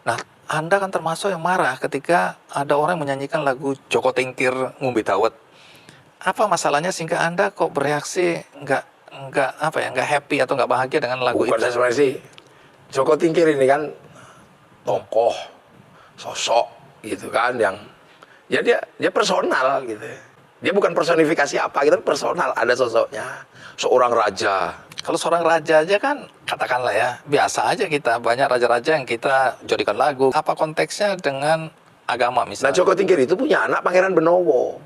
Nah, Anda kan termasuk yang marah ketika ada orang yang menyanyikan lagu Joko Tingkir ngombe dawet. Apa masalahnya sehingga Anda kok bereaksi nggak happy atau nggak bahagia dengan lagu
Bukan
itu?
saya sebenarnya sih. Joko Tingkir ini kan tokoh, sosok gitu kan yang ya dia personal gitu. Dia bukan personifikasi apa gitu, personal, ada sosoknya. Seorang raja.
Kalau seorang raja aja kan, katakanlah ya, biasa aja kita. Banyak raja-raja yang kita jadikan lagu. Apa konteksnya dengan agama
Nah,
misalnya?
Joko Tingkir itu punya anak Pangeran Benowo.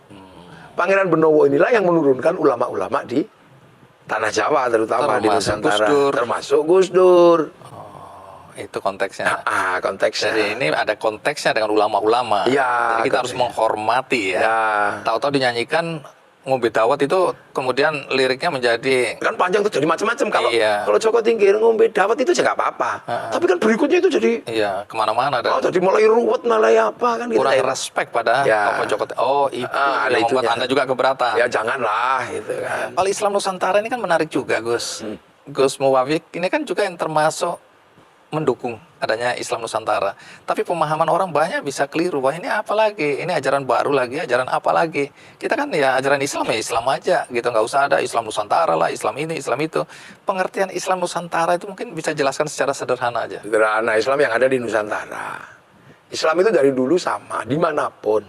Pangeran Benowo inilah yang menurunkan ulama-ulama di Tanah Jawa, terutama di
Termasuk
Nusantara.
Gus Dur.
Termasuk Gus Dur.
Itu konteksnya.
Konteksnya.
Jadi ini ada konteksnya dengan ulama-ulama.
Iya,
Jadi kita harus
konteksnya.
menghormati ya.
Ya.
Tahu-tahu dinyanyikan ngombe dawet itu kemudian liriknya menjadi
Kan panjang tuh jadi macam-macam. Kalau
Iya.
kalau Joko Tingkir ngombe dawet itu aja nggak apa-apa. Tapi kan berikutnya itu jadi
kemana-mana dan
jadi mulai ruwet, mulai apa kan gitu.
kurang respect pada
Ya.
tokoh Joko. Oh, itu
ada
yang membuat
itunya.
Anda juga keberatan.
Ya janganlah gitu kan.
Kalau Islam Nusantara ini kan menarik juga, Gus. Gus Muwafik ini kan juga yang termasuk mendukung adanya Islam Nusantara. Tapi pemahaman orang banyak bisa keliru. Wah, ini apa lagi? Ini ajaran baru lagi, ajaran apa lagi? Kita kan ya ajaran Islam ya Islam aja gitu. Nggak usah ada Islam Nusantara lah, Islam ini, Islam itu. Pengertian Islam Nusantara itu mungkin bisa jelaskan secara sederhana aja.
Sederhana, Islam yang ada di Nusantara. Islam itu dari dulu sama, dimanapun.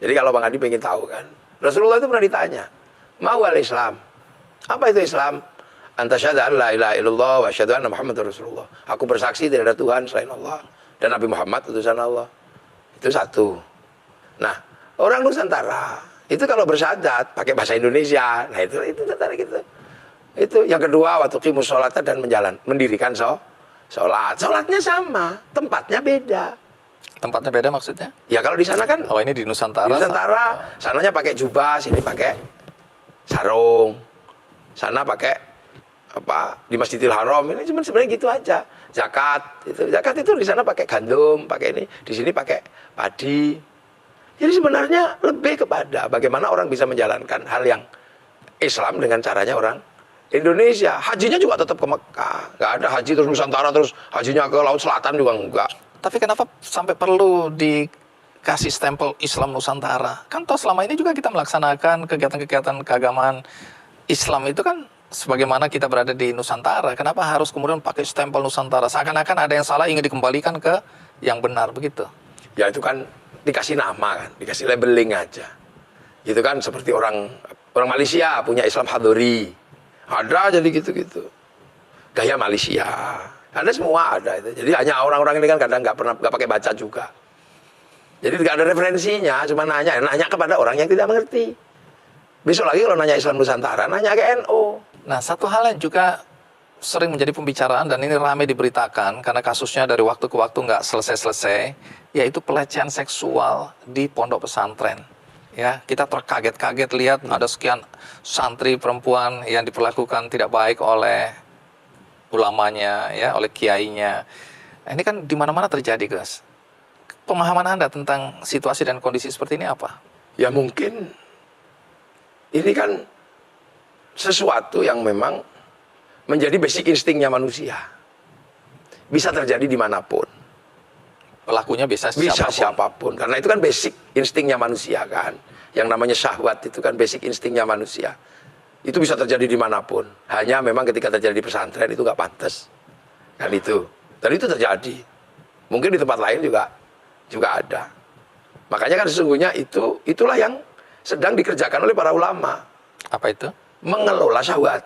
Jadi kalau Bang Adi pengen tahu kan, Rasulullah itu pernah ditanya, "Ma'wal Islam?" Apa itu Islam? Anta syahada an la ilaha illallah wa syahadu anna Muhammadar Rasulullah. Aku bersaksi tidak ada Tuhan selain Allah dan Nabi Muhammad utusan Allah. Itu satu. Nah, orang Nusantara itu kalau bersyahadat pakai bahasa Indonesia. Nah, itu tentara gitu. Itu yang kedua, waktu qimus sholat dan mendirikan sholat. Sholatnya sama, tempatnya beda.
Tempatnya beda maksudnya?
Ya kalau di sana kan
Oh, ini di Nusantara.
di Nusantara, sananya pakai jubah, sini pakai sarung. Sana pakai di Masjidil Haram ini cuma sebenarnya gitu aja. Zakat itu di sana pakai gandum, pakai ini, di sini pakai padi. Jadi sebenarnya lebih kepada bagaimana orang bisa menjalankan hal yang Islam dengan caranya orang Indonesia. Hajinya juga tetap ke Mekah. Nggak ada haji terus Nusantara terus hajinya ke Laut Selatan juga enggak.
Tapi kenapa sampai perlu dikasih stempel Islam Nusantara? Kan toh selama ini juga kita melaksanakan kegiatan-kegiatan keagamaan Islam itu kan sebagaimana kita berada di Nusantara. Kenapa harus kemudian pakai stempel Nusantara? Seakan-akan ada yang salah ingin dikembalikan ke yang benar begitu.
Ya itu kan dikasih nama kan, dikasih labeling aja. Gitu kan seperti orang Malaysia punya Islam Hadori. Ada jadi gitu-gitu. Gaya Malaysia. Ada semua ada itu. Jadi hanya orang-orang ini kan kadang nggak pakai baca juga. Jadi nggak ada referensinya, cuma nanya kepada orang yang tidak mengerti. Besok lagi kalau nanya Islam Nusantara, nanya ke NU.
Nah, satu hal yang juga sering menjadi pembicaraan dan ini ramai diberitakan karena kasusnya dari waktu ke waktu nggak selesai-selesai, yaitu pelecehan seksual di pondok pesantren. Ya, kita terkaget-kaget lihat ada sekian santri perempuan yang diperlakukan tidak baik oleh ulamanya, ya, oleh kiainya. Nah, ini kan di mana-mana terjadi, Gus. Pemahaman Anda tentang situasi dan kondisi seperti ini apa?
Ya mungkin ini kan sesuatu yang memang menjadi basic instingnya manusia. Bisa terjadi dimanapun.
Pelakunya bisa
Siapapun. Karena itu kan basic instingnya manusia kan. Yang namanya syahwat itu kan basic instingnya manusia. Itu bisa terjadi dimanapun. Hanya memang ketika terjadi di pesantren itu nggak pantas. Kan itu. Dan itu terjadi. Mungkin di tempat lain juga ada. Makanya kan sesungguhnya itulah yang sedang dikerjakan oleh para ulama.
Apa itu?
Mengelola syahwat.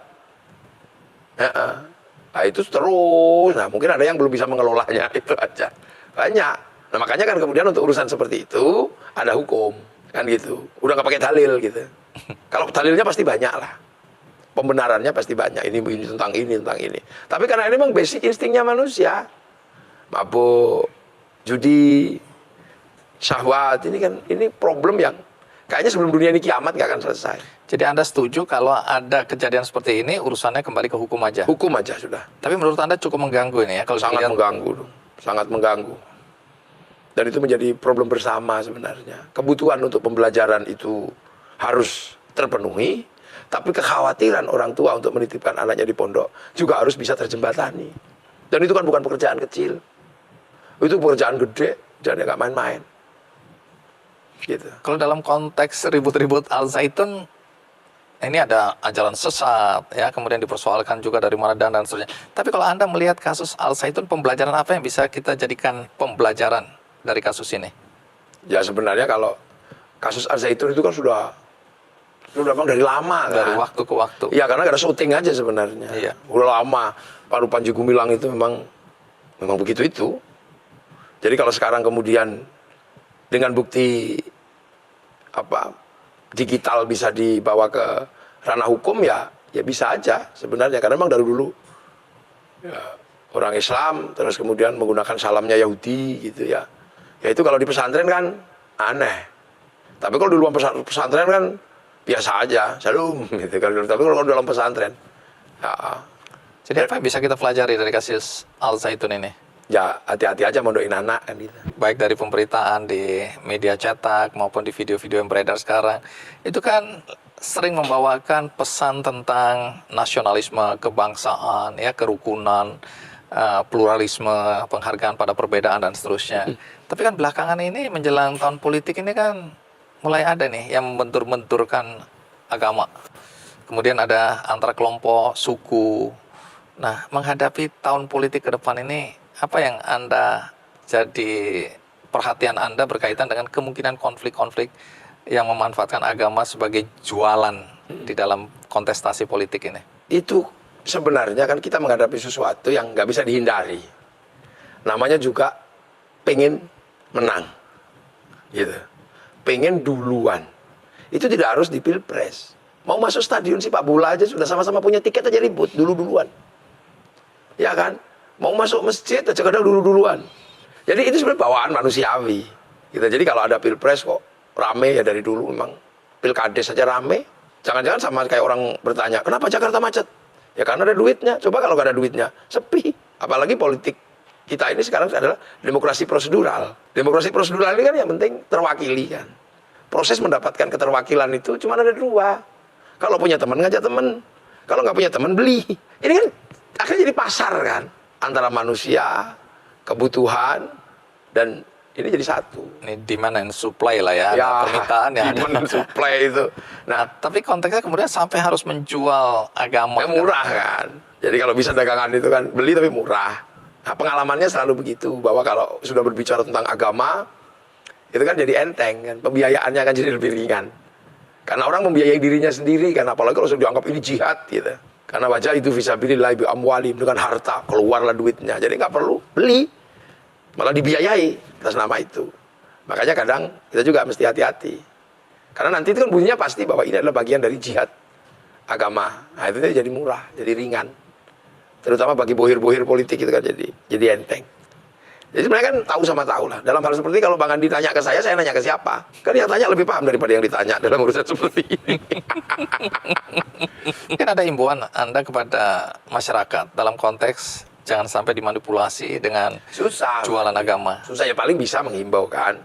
Nah itu terus. Nah mungkin ada yang belum bisa mengelolanya. Itu aja. Banyak. Nah makanya kan kemudian untuk urusan seperti itu ada hukum. Kan gitu. Udah nggak pakai dalil gitu. Kalau dalilnya pasti banyak lah. Pembenarannya pasti banyak. Ini tentang ini, tentang ini. Tapi karena ini memang basic instingnya manusia. Mabuk, judi, syahwat. Ini problem yang kayaknya sebelum dunia ini kiamat nggak akan selesai.
Jadi Anda setuju kalau ada kejadian seperti ini urusannya kembali ke hukum aja?
Hukum aja sudah.
Tapi menurut Anda cukup mengganggu ini ya? Kalau
Sangat
dilihat-
mengganggu. Sangat mengganggu. Dan itu menjadi problem bersama sebenarnya. Kebutuhan untuk pembelajaran itu harus terpenuhi. Tapi kekhawatiran orang tua untuk menitipkan anaknya di pondok juga harus bisa terjembatani. Dan itu kan bukan pekerjaan kecil. Itu pekerjaan gede, dan nggak main-main. Gitu.
Kalau dalam konteks ribut-ribut Al Zaitun, ini ada ajaran sesat, ya, kemudian dipersoalkan juga dari mana dan seterusnya. Tapi kalau Anda melihat kasus Al Zaitun, pembelajaran apa yang bisa kita jadikan pembelajaran dari kasus ini?
Ya sebenarnya kalau kasus Al Zaitun itu kan sudah memang dari lama kan.
Dari waktu ke waktu.
Ya karena ada syuting aja sebenarnya.
Iya.
Udah lama. Pak Panji Gumilang itu memang begitu itu. Jadi kalau sekarang kemudian dengan bukti digital bisa dibawa ke ranah hukum, ya bisa aja sebenarnya, karena memang dari dulu ya, orang Islam terus kemudian menggunakan salamnya Yahudi gitu ya. Ya itu kalau di pesantren kan aneh. Tapi kalau di luar pesantren kan biasa aja, shalom gitu kan. Tapi kalau dalam pesantren ya,
Jadi apa yang bisa kita pelajari dari kasus Al Zaitun ini?
ya hati-hati aja mondokin anak kan gitu.
Baik dari pemberitaan di media cetak maupun di video-video yang beredar sekarang, itu kan sering membawakan pesan tentang nasionalisme, kebangsaan, ya, kerukunan, pluralisme, penghargaan pada perbedaan dan seterusnya. Tapi kan belakangan ini menjelang tahun politik ini kan mulai ada nih yang membentur-benturkan agama. Kemudian ada antara kelompok suku. Nah, menghadapi tahun politik ke depan ini, apa yang Anda jadi perhatian Anda berkaitan dengan kemungkinan konflik-konflik yang memanfaatkan agama sebagai jualan di dalam kontestasi politik ini?
Itu sebenarnya kan kita menghadapi sesuatu yang nggak bisa dihindari. Namanya juga pengen menang, gitu. Pengen duluan. Itu tidak harus di pilpres. Mau masuk stadion sepak bola aja sudah sama-sama punya tiket aja ribut duluan. Ya kan? Mau masuk masjid aja kadang duluan. Jadi itu sebenarnya bawaan manusiawi. Gitu. Jadi kalau ada pilpres kok rame, ya dari dulu memang pilkades saja rame. Jangan-jangan sama kayak orang bertanya, kenapa Jakarta macet? Ya karena ada duitnya. Coba kalau nggak ada duitnya, sepi. Apalagi politik kita ini sekarang adalah demokrasi prosedural. Demokrasi prosedural ini kan yang penting terwakili kan. Proses mendapatkan keterwakilan itu cuma ada dua. Kalau punya teman ngajak teman. Kalau nggak punya teman beli. Ini kan akhirnya jadi pasar kan. Antara manusia, kebutuhan, dan ini jadi satu.
Ini demand and supply lah ya, ada permintaan ya.
Demand and supply itu.
Nah, tapi konteksnya kemudian sampai harus menjual agama.
Ya murah kan. Jadi kalau bisa dagangan itu kan beli tapi murah. Nah, pengalamannya selalu begitu, bahwa kalau sudah berbicara tentang agama, itu kan jadi enteng kan, pembiayaannya akan jadi lebih ringan. Karena orang membiayai dirinya sendiri kan, apalagi kalau sudah dianggap ini jihad gitu. Karena wajah itu fisabilillah bi amwalim, dengan harta keluarlah duitnya. Jadi nggak perlu beli, malah dibiayai atas nama itu. Makanya kadang kita juga mesti hati-hati. Karena nanti itu kan bunyinya pasti bahwa ini adalah bagian dari jihad agama. Nah itu jadi murah, jadi ringan. Terutama bagi bohir-bohir politik itu kan jadi enteng. Jadi sebenarnya kan tahu sama tahu lah. Dalam hal seperti kalau Bang Andi tanya ke saya nanya ke siapa? Kan yang tanya lebih paham daripada yang ditanya dalam urusan seperti ini.
Mungkin ada himbauan Anda kepada masyarakat dalam konteks jangan sampai dimanipulasi dengan
Susah.
jualan agama.
Susah, ya paling bisa menghimbau kan.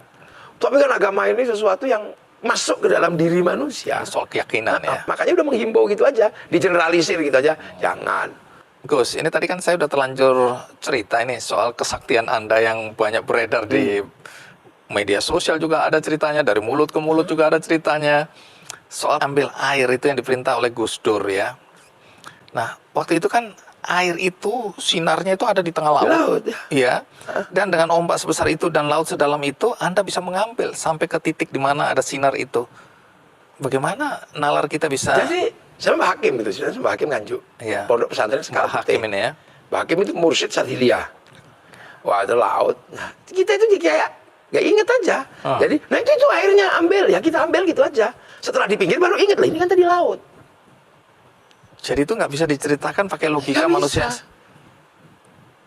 Tapi kan agama ini sesuatu yang masuk ke dalam diri manusia.
Soal keyakinan ya.
Makanya udah menghimbau gitu aja. Digeneralisir gitu aja. Jangan.
Gus, ini tadi kan saya udah terlanjur cerita ini soal kesaktian Anda yang banyak beredar di media sosial, juga ada ceritanya, dari mulut ke mulut juga ada ceritanya. Soal ambil air itu yang diperintah oleh Gus Dur ya. Nah, waktu itu kan air itu sinarnya itu ada di tengah laut.
Laut,
ya. Dan dengan ombak sebesar itu dan laut sedalam itu, Anda bisa mengambil sampai ke titik di mana ada sinar itu. Bagaimana nalar kita bisa...
Jadi sama Mbak Hakim itu, sama Mbak Hakim Nganjuk.
Iya.
Pondok pesantren sekarang.
Mbak Hakim ini ya.
Mbak Hakim itu mursyid Sadiliyah. Wah, ada laut. Nah, kita itu kayak gak inget aja. Jadi, nah itu airnya ambil, ya kita ambil gitu aja. Setelah di pinggir baru inget lah, ini kan tadi laut.
Jadi itu nggak bisa diceritakan pakai logika
Nggak
manusia.
bisa.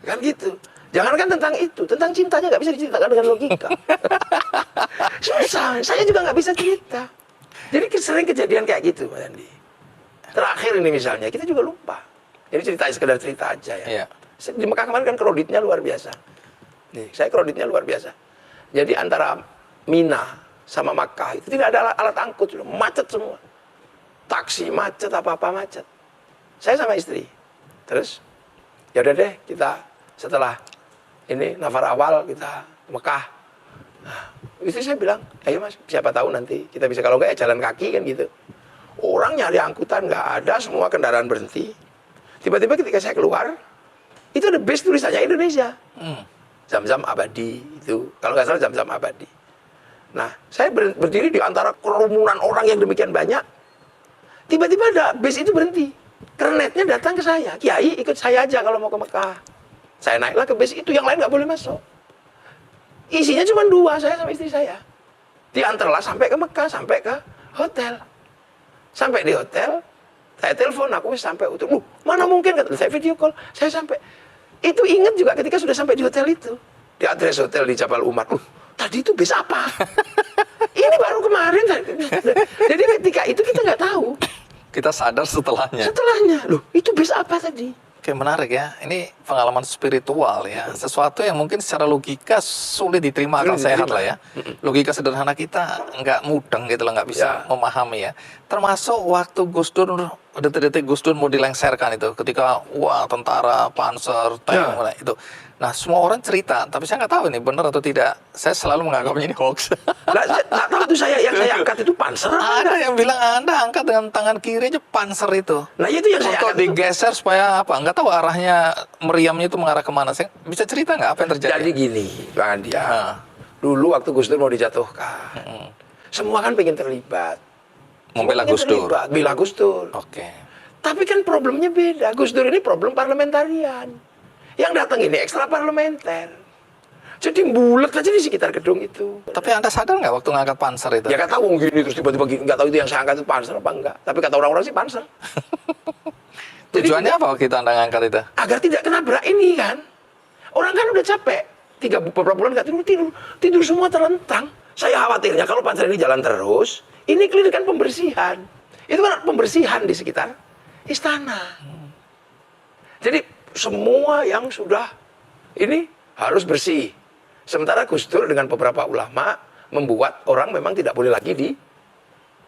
Kan gitu. Jangankan tentang itu, tentang cintanya nggak bisa diceritakan dengan logika. Susah, saya juga nggak bisa cerita. Jadi sering kejadian kayak gitu, Mas Andi. Terakhir ini misalnya, kita juga lupa. Jadi sekedar cerita aja ya.
Iya.
Di Mekah kemarin kan kreditnya luar biasa. Nih, saya kreditnya luar biasa. Jadi antara Mina sama Makkah itu tidak ada alat angkut, sudah macet semua. taksi macet, apa-apa macet. Saya sama istri. Terus, ya udah deh, kita setelah ini nafar awal kita ke Mekah. Nah, istri saya bilang, ayo mas, siapa tahu nanti kita bisa, kalau enggak ya jalan kaki kan gitu. Orang nyari angkutan nggak ada, semua kendaraan berhenti. Tiba-tiba ketika saya keluar, itu ada base tulisannya Indonesia. Zam-zam abadi itu, kalau nggak salah zam-zam abadi. Nah, saya berdiri di antara kerumunan orang yang demikian banyak. Tiba-tiba ada base itu berhenti. Kernetnya datang ke saya, Kiai ikut saya aja kalau mau ke Mekah. Saya naiklah ke base itu, yang lain nggak boleh masuk. Isinya cuma 2, saya sama istri saya. Diantarlah sampai ke Mekah, sampai ke hotel. Sampai di hotel, saya telepon, aku sampai hotel. Mana mungkin, kata saya video call, saya sampai. Itu ingat juga ketika sudah sampai di hotel itu. Di address hotel di Jabal Umar. Tadi itu bis apa? Ini baru kemarin. Jadi ketika itu kita nggak tahu.
Kita sadar setelahnya.
Setelahnya, loh itu bis apa tadi?
Oke, menarik ya. Ini pengalaman spiritual ya. Sesuatu yang mungkin secara logika sulit diterima akal sehat lah ya. Logika sederhana kita nggak mudeng gitu loh, nggak bisa memahami ya. Termasuk waktu Gus Dur, detik-detik Gus Dur mau dilengsarkan itu. Ketika, wah tentara, panser, tank, itu. Nah, semua orang cerita, tapi saya nggak tahu ini benar atau tidak. Saya selalu menganggapnya ini hoax.
Nggak tahu itu yang saya angkat itu panser.
Ada yang bilang Anda angkat dengan tangan kiri aja panser itu.
Nah itu yang saya
Untuk
angkat.
digeser supaya apa? Nggak tahu arahnya, meriamnya itu mengarah kemana. Saya bisa cerita nggak apa yang terjadi?
Jadi gini, Bang Andi, dulu waktu Gus Dur mau dijatuhkan, semua kan pengen terlibat.
Membela
Semua pengen
Gus Dur.
terlibat, bela Gus Dur.
Oke.
Tapi kan problemnya beda. Gus Dur ini problem parlementarian. Yang datang ini ekstra parlementer. Jadi bulat aja di sekitar gedung itu.
Tapi Anda sadar nggak waktu ngangkat panser itu?
Ya nggak tahu gini terus tiba-tiba gini, nggak tahu itu yang saya angkat itu panser apa enggak. Tapi kata orang-orang sih panser.
Tujuannya apa waktu itu Anda ngangkat itu?
Agar tidak kenabrak ini kan. Orang kan udah capek. Beberapa bulan nggak tidur semua terlentang. Saya khawatirnya kalau panser ini jalan terus, ini clear kan pembersihan. Itu kan pembersihan di sekitar istana. Jadi semua yang sudah ini harus bersih. Sementara Gus Dur dengan beberapa ulama membuat orang memang tidak boleh lagi di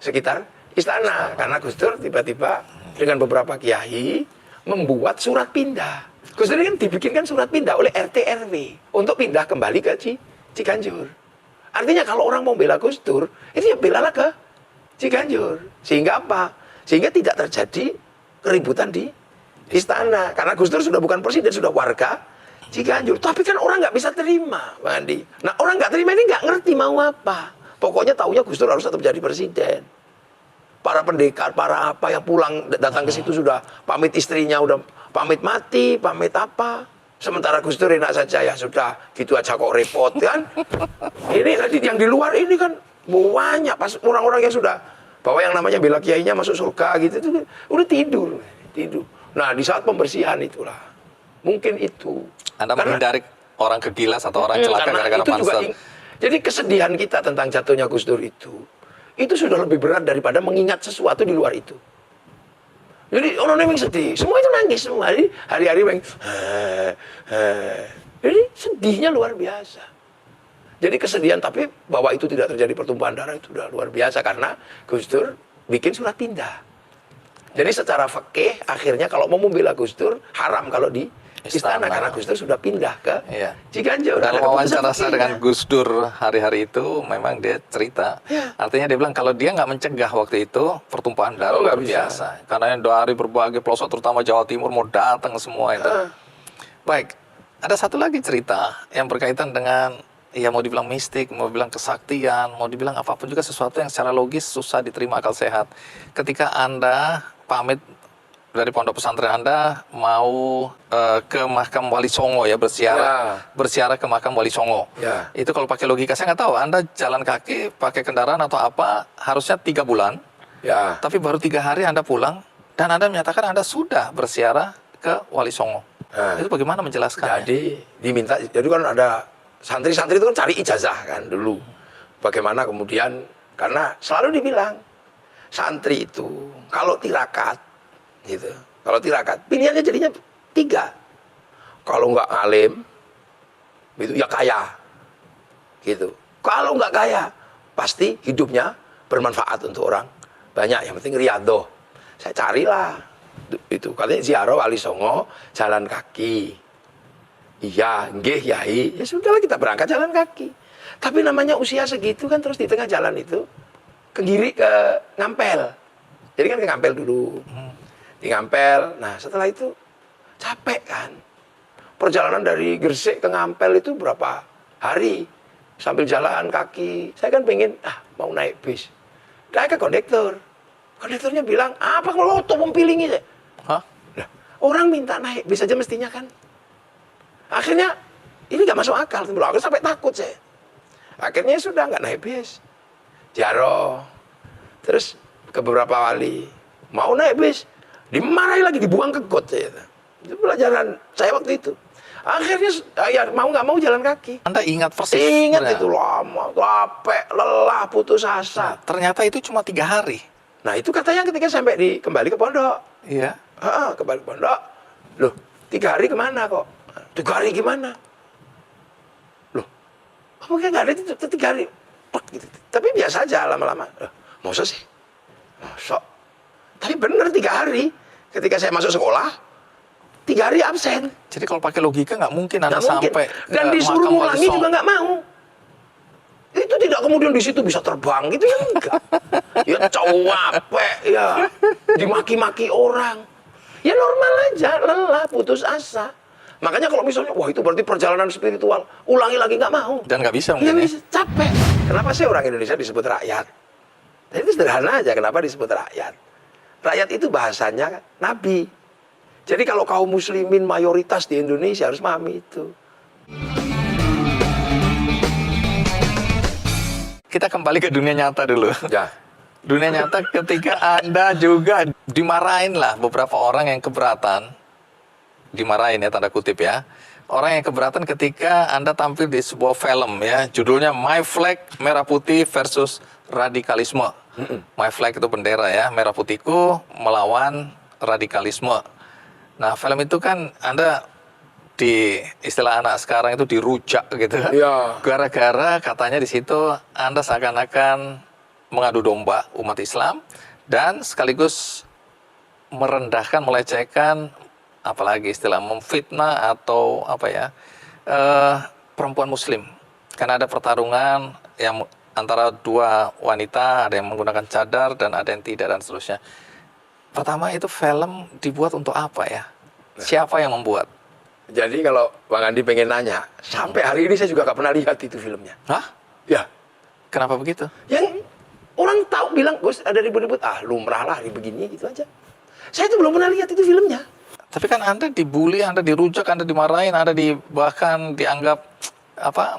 sekitar istana. Karena Gus Dur tiba-tiba dengan beberapa kiai membuat surat pindah. Gus Dur kan dibikinkan surat pindah oleh RT RW untuk pindah kembali ke Ciganjur. Artinya kalau orang mau bela Gus Dur, itu ya belalah ke Ciganjur. Sehingga apa? Sehingga tidak terjadi keributan di istana. Karena Gus Dur sudah bukan presiden, sudah warga Ciganjur. Tapi kan orang nggak bisa terima, Bang Andi. Nah orang nggak terima ini nggak ngerti mau apa. Pokoknya taunya Gus Dur harus tetap jadi presiden. Para pendekar, para apa yang pulang datang ke situ sudah pamit istrinya, udah pamit mati, pamit apa. Sementara Gus Dur enak saja, ya sudah gitu aja kok repot kan. Ini tadi yang di luar ini kan banyak pas orang-orang yang sudah bahwa yang namanya bela kiainya masuk surga gitu itu udah tidur. Nah di saat pembersihan itulah mungkin itu.
Anda menghindari orang kegilas atau orang celaka gara-gara panser.
Jadi kesedihan kita tentang jatuhnya Gus Dur itu sudah lebih berat daripada mengingat sesuatu di luar itu. Jadi orang yang sedih, semua itu nangis semua. Jadi hari-hari yang jadi sedihnya luar biasa. Jadi kesedihan, tapi bahwa itu tidak terjadi pertumpahan darah itu sudah luar biasa karena Gus Dur bikin surat pindah. Jadi secara fikih akhirnya kalau mau membela Gus Dur haram kalau di istana karena Gus Dur sudah pindah ke Ciganjur.
Dalam wawancara saya dengan Gus Dur hari-hari itu memang dia cerita, artinya dia bilang kalau dia nggak mencegah waktu itu pertumpahan darah luar biasa. Karena yang dari berbagai pelosok terutama Jawa Timur mau datang semua itu. Baik, ada satu lagi cerita yang berkaitan dengan ya mau dibilang mistik, mau dibilang kesaktian, mau dibilang apapun juga sesuatu yang secara logis susah diterima akal sehat. Ketika Anda pamit dari pondok pesantren Anda mau ke makam Wali Songo ya bersiarah ke makam Wali Songo. Itu kalau pakai logika saya nggak tahu Anda jalan kaki pakai kendaraan atau apa harusnya 3 bulan. Tapi baru 3 hari Anda pulang dan Anda menyatakan Anda sudah bersiarah ke Wali Songo. Itu bagaimana menjelaskannya?
Jadi kan ada santri-santri itu kan cari ijazah kan dulu. Bagaimana kemudian karena selalu dibilang santri itu kalau tirakat gitu. Kalau tirakat pilihannya jadinya 3. Kalau nggak alim itu ya kaya. Gitu. Kalau nggak kaya pasti hidupnya bermanfaat untuk orang banyak, yang penting Riyadhah. Saya carilah itu, katanya ziarah Wali Songo jalan kaki. Iya, nggih Yai. Ya sudahlah, kita berangkat jalan kaki. Tapi namanya usia segitu kan, terus di tengah jalan itu ke kiri ke Ngampel. Jadi kan ke Ngampel dulu. Di Ngampel. Nah, setelah itu capek kan. Perjalanan dari Gresik ke Ngampel itu berapa hari sambil jalan kaki. Saya kan pengen mau naik bis. Naik ke kondektur. Kondekturnya bilang, apa kalau lo mempilingi?
Hah?
Nah, orang minta naik bis aja mestinya kan. Akhirnya ini nggak masuk akal. Aku sampai takut saya. Akhirnya sudah nggak naik bis. Jaro. Terus ke beberapa wali. Mau naik bis. Dimarahi lagi, dibuang ke got saya. Itu pelajaran saya waktu itu. Akhirnya ya mau nggak mau jalan kaki.
Anda ingat persis?
Ingat
sebenarnya?
itu lama, capek, lelah, putus asa.
Ternyata itu cuma 3 hari.
Nah itu katanya ketika sampai kembali ke pondok.
Iya.
Kembali ke pondok. Loh, 3 hari kemana kok? 3 hari gimana? Loh, mungkin nggak ada itu 3 hari. Gitu. Tapi biasa aja lama-lama. Masa sih? Masa? Tapi bener 3 hari. Ketika saya masuk sekolah, 3 hari absen.
Jadi kalau pakai logika nggak mungkin Anda
Nggak mungkin.
sampai
Dan
ke
disuruh
makam Wali
ngulangi
Songo.
juga nggak mau. Itu tidak kemudian di situ bisa terbang gitu ya enggak. Ya capek ya. Dimaki-maki orang. Ya normal aja, lelah, putus asa. Makanya kalau misalnya, wah itu berarti perjalanan spiritual, ulangi lagi nggak mau.
Dan nggak bisa
Ya
mungkin ya.
bisa, capek. Kenapa sih orang Indonesia disebut rakyat? Dan itu sederhana aja, kenapa disebut rakyat? Rakyat itu bahasanya Nabi. Jadi kalau kaum muslimin mayoritas di Indonesia harus memahami itu.
Kita kembali ke dunia nyata dulu.
Ya.
Dunia nyata ketika Anda juga dimarahin lah beberapa orang yang keberatan. Dimarahin ya, tanda kutip ya. Orang yang keberatan ketika Anda tampil di sebuah film ya. Judulnya My Flag, Merah Putih versus Radikalisme. My Flag itu bendera ya, merah putihku melawan radikalisme. Nah film itu kan Anda di istilah anak sekarang itu dirujak gitu.
Iya.
Gara-gara katanya di situ Anda seakan-akan mengadu domba umat Islam dan sekaligus merendahkan, melecehkan, apalagi istilah memfitnah atau apa ya, perempuan Muslim. Karena ada pertarungan yang antara 2 wanita, ada yang menggunakan cadar dan ada yang tidak dan seterusnya. Pertama itu film dibuat untuk apa ya? Siapa yang membuat?
Jadi kalau Bang Andi pengen nanya, sampai hari ini saya juga gak pernah lihat itu filmnya.
Hah?
Ya,
Kenapa begitu?
yang orang tahu bilang, Gus ada ribut-ribut, lumrah lah begini gitu aja. Saya itu belum pernah lihat itu filmnya.
Tapi kan Anda dibully, Anda dirujak, Anda dimarahin, Anda bahkan dianggap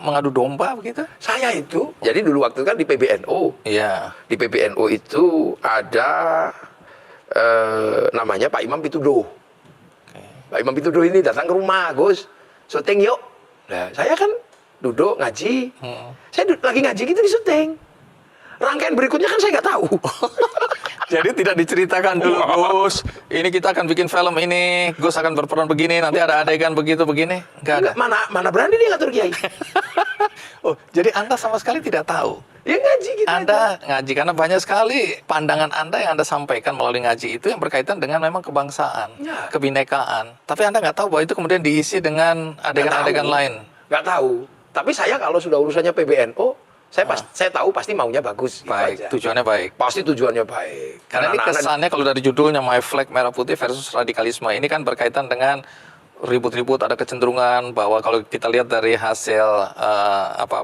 mengadu domba begitu?
Saya itu, jadi dulu waktu kan di PBNU.
Iya.
Di PBNU itu ada namanya Pak Imam Pituduh. Pak Imam Pituduh ini datang ke rumah, Gus, syuting yuk. Nah, saya kan duduk ngaji. Saya lagi ngaji gitu di syuting. Rangkaian berikutnya kan saya nggak tahu.
Jadi tidak diceritakan dulu, Gus. Ini kita akan bikin film ini, Gus akan berperan begini, nanti ada adegan begitu begini. Enggak ada.
Mana berani dia ngatur kiai.
Oh, jadi Anda sama sekali tidak tahu.
Ya ngaji gitu aja.
Anda ngaji karena banyak sekali pandangan Anda yang Anda sampaikan melalui ngaji itu yang berkaitan dengan memang kebangsaan,
Ya.
kebinekaan. Tapi Anda nggak tahu bahwa itu kemudian diisi dengan adegan-adegan lain.
Nggak tahu. Tapi saya kalau sudah urusannya PBNU, saya tahu pasti maunya bagus. Gitu
Baik,
aja.
tujuannya baik.
Pasti tujuannya baik.
Karena ini
anak-anak-
kesannya kalau dari judulnya My Flag Merah Putih versus Radikalisme ini kan berkaitan dengan ribut-ribut, ada kecenderungan bahwa kalau kita lihat dari hasil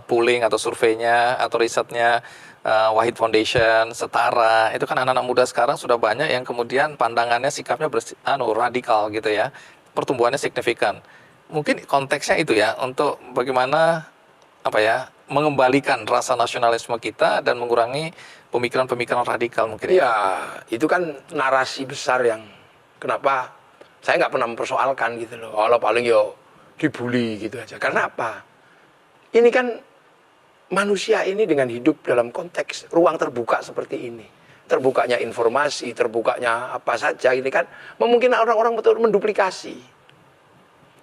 polling atau surveinya atau risetnya Wahid Foundation, Setara, itu kan anak-anak muda sekarang sudah banyak yang kemudian pandangannya, sikapnya radikal gitu ya, pertumbuhannya signifikan. Mungkin konteksnya itu ya untuk bagaimana mengembalikan rasa nasionalisme kita dan mengurangi pemikiran-pemikiran radikal mungkin.
Iya, itu kan narasi besar yang kenapa saya nggak pernah mempersoalkan gitu loh. Kalau paling dibully gitu aja. Karena apa? Ini kan manusia ini dengan hidup dalam konteks ruang terbuka seperti ini. Terbukanya informasi, terbukanya apa saja ini kan memungkinkan orang-orang betul menduplikasi.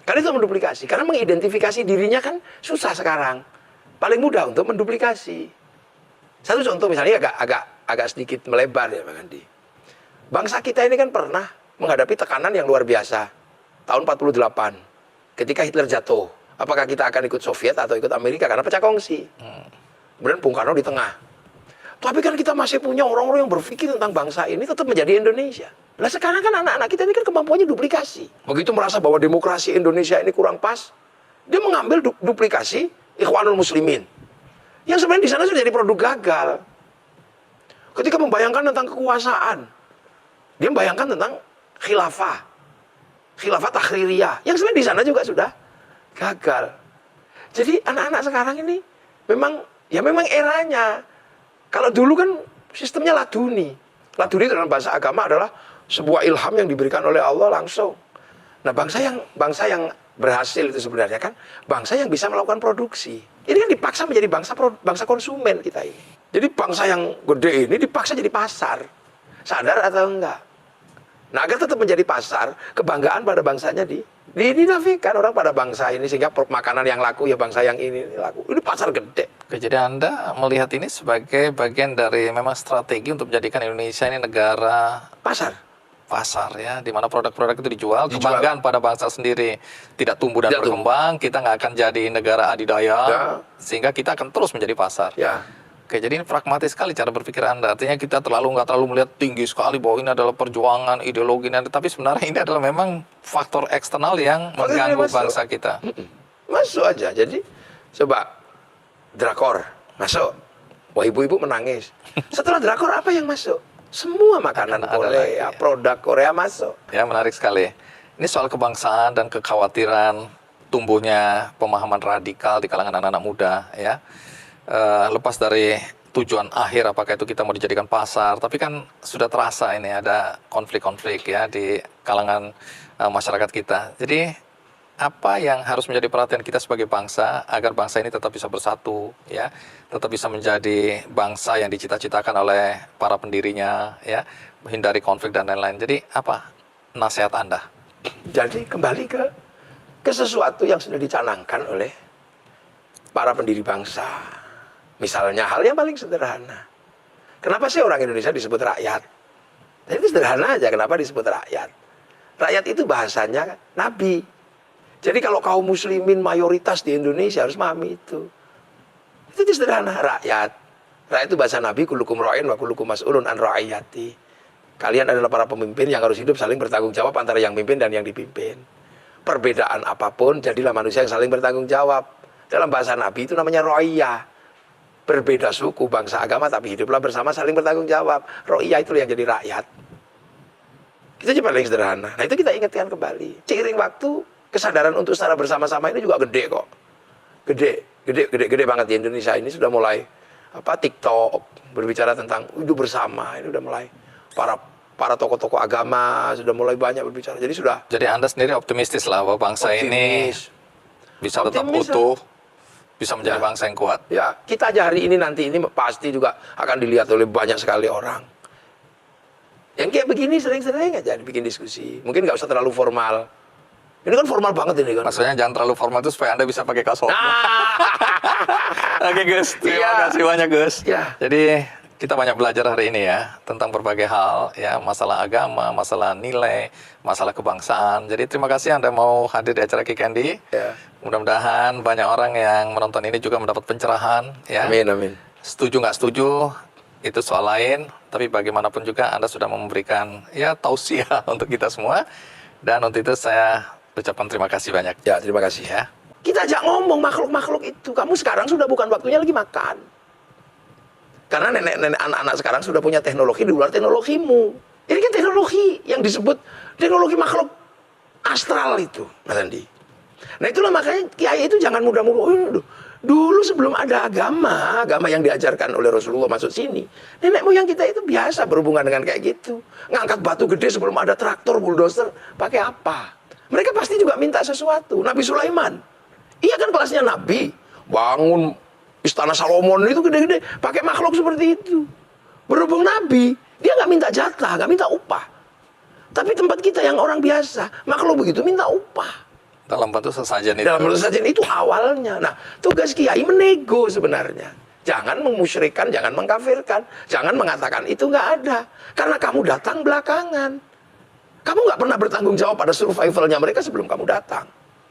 Karena itu menduplikasi. Karena mengidentifikasi dirinya kan susah sekarang. Paling mudah untuk menduplikasi. Satu contoh misalnya agak sedikit melebar ya, Bang Andi. Bangsa kita ini kan pernah menghadapi tekanan yang luar biasa. Tahun 48, ketika Hitler jatuh. Apakah kita akan ikut Soviet atau ikut Amerika? Karena pecah kongsi. Kemudian Bung Karno di tengah. Tapi kan kita masih punya orang-orang yang berpikir tentang bangsa ini tetap menjadi Indonesia. Nah sekarang kan anak-anak kita ini kan kemampuannya duplikasi. Begitu merasa bahwa demokrasi Indonesia ini kurang pas, dia mengambil duplikasi Ikhwanul Muslimin. Yang sebenarnya di sana sudah jadi produk gagal. Ketika membayangkan tentang kekuasaan, dia membayangkan tentang khilafah tahririyah, yang sebenarnya di sana juga sudah gagal. Jadi anak-anak sekarang ini memang eranya. Kalau dulu kan sistemnya laduni. Laduni dalam bahasa agama adalah sebuah ilham yang diberikan oleh Allah langsung. Nah, bangsa yang berhasil itu sebenarnya kan bangsa yang bisa melakukan produksi. Ini kan dipaksa menjadi bangsa konsumen kita ini. Jadi bangsa yang gede ini dipaksa jadi pasar. Sadar atau enggak? Nah, agar tetap menjadi pasar, kebanggaan pada bangsanya dinafikan orang pada bangsa ini, sehingga makanan yang laku ya bangsa yang ini laku. Ini pasar gede.
Oke, jadi Anda melihat ini sebagai bagian dari memang strategi untuk menjadikan Indonesia ini negara
Pasar
ya, di mana produk-produk itu dijual, kebanggaan pada bangsa sendiri tidak tumbuh dan berkembang, kita nggak akan jadi negara adidaya, sehingga kita akan terus menjadi pasar.
Ya.
Oke, jadi ini pragmatis sekali cara berpikir Anda. Artinya kita nggak terlalu melihat tinggi sekali bahwa ini adalah perjuangan ideologi, tapi sebenarnya ini adalah memang faktor eksternal yang mengganggu bangsa kita.
Masuk aja. Jadi coba drakor masuk, wah ibu-ibu menangis. Setelah drakor apa yang masuk? Semua makanan Korea, produk Korea masuk.
Ya, menarik sekali. Ini soal kebangsaan dan kekhawatiran tumbuhnya pemahaman radikal di kalangan anak-anak muda, ya. Lepas dari tujuan akhir apakah itu kita mau dijadikan pasar, tapi kan sudah terasa ini ada konflik-konflik ya di kalangan masyarakat kita. Jadi apa yang harus menjadi perhatian kita sebagai bangsa agar bangsa ini tetap bisa bersatu, ya, tetap bisa menjadi bangsa yang dicita-citakan oleh para pendirinya, ya, menghindari konflik dan lain-lain. Jadi apa nasihat Anda?
Jadi kembali ke sesuatu yang sudah dicanangkan oleh para pendiri bangsa. Misalnya hal yang paling sederhana. Kenapa sih orang Indonesia disebut rakyat? Jadi itu sederhana aja, kenapa disebut rakyat? Rakyat itu bahasanya Nabi. Jadi kalau kaum muslimin mayoritas di Indonesia harus memahami itu. Itu sederhana, rakyat. Rakyat itu bahasa Nabi, kullukum ra'in wa kullukum mas'ulun an ra'iyati. Kalian adalah para pemimpin yang harus hidup saling bertanggung jawab antara yang pimpin dan yang dipimpin. Perbedaan apapun, jadilah manusia yang saling bertanggung jawab. Dalam bahasa Nabi itu namanya ra'iyah. Berbeda suku, bangsa, agama, tapi hiduplah bersama saling bertanggung jawab. Ra'iyah itu yang jadi rakyat. Itu aja paling sederhana. Nah itu kita ingatkan kembali. Seiring waktu, kesadaran untuk secara bersama-sama ini juga gede kok. Gede banget di Indonesia ini sudah mulai TikTok berbicara tentang hidup bersama. Ini udah mulai para tokoh-tokoh agama sudah mulai banyak berbicara. Jadi
Anda sendiri optimistis lah bahwa bangsa ini bisa tetap utuh, bisa menjadi bangsa yang kuat.
Ya, kita aja hari ini nanti ini pasti juga akan dilihat oleh banyak sekali orang. Yang kayak begini sering-sering aja dibikin diskusi. Mungkin nggak usah terlalu formal. Ini kan formal banget ini kan.
Maksudnya jangan terlalu formal itu supaya Anda bisa pakai kaos. Oke Gus, terima kasih banyak Gus.
Ya.
Jadi kita banyak belajar hari ini ya tentang berbagai hal ya, masalah agama, masalah nilai, masalah kebangsaan. Jadi terima kasih Anda mau hadir di acara Kick Andy.
Ya.
Mudah-mudahan banyak orang yang menonton ini juga mendapat pencerahan ya.
Amin.
Setuju nggak setuju itu soal lain, tapi bagaimanapun juga Anda sudah memberikan ya tausiah untuk kita semua. Dan untuk itu saya ucapkan terima kasih banyak.
Ya, terima kasih
Ya.
Kita ajak ngomong makhluk-makhluk itu. Kamu sekarang sudah bukan waktunya lagi makan. Karena nenek-nenek anak-anak sekarang sudah punya teknologi di luar teknologimu. Ini kan teknologi yang disebut teknologi makhluk astral itu, Mas Andi. Nah itulah makanya kiai itu jangan mudah-mudah. Dulu sebelum ada agama yang diajarkan oleh Rasulullah masuk sini, nenek moyang kita itu biasa berhubungan dengan kayak gitu. Ngangkat batu gede sebelum ada traktor, bulldozer, pakai apa? Mereka pasti juga minta sesuatu. Nabi Sulaiman, iya kan kelasnya Nabi, bangun Istana Salomon itu gede-gede, pakai makhluk seperti itu. Berhubung Nabi, dia nggak minta jatah, nggak minta upah. Tapi tempat kita yang orang biasa, makhluk begitu minta upah.
Dalam bentuk sesajen itu.
Dalam bentuk sesajen itu awalnya. Nah, tugas kiai menego sebenarnya. Jangan memusyrikan, jangan mengkafirkan. Jangan mengatakan itu nggak ada. Karena kamu datang belakangan. Kamu nggak pernah bertanggung jawab pada survivalnya mereka sebelum kamu datang.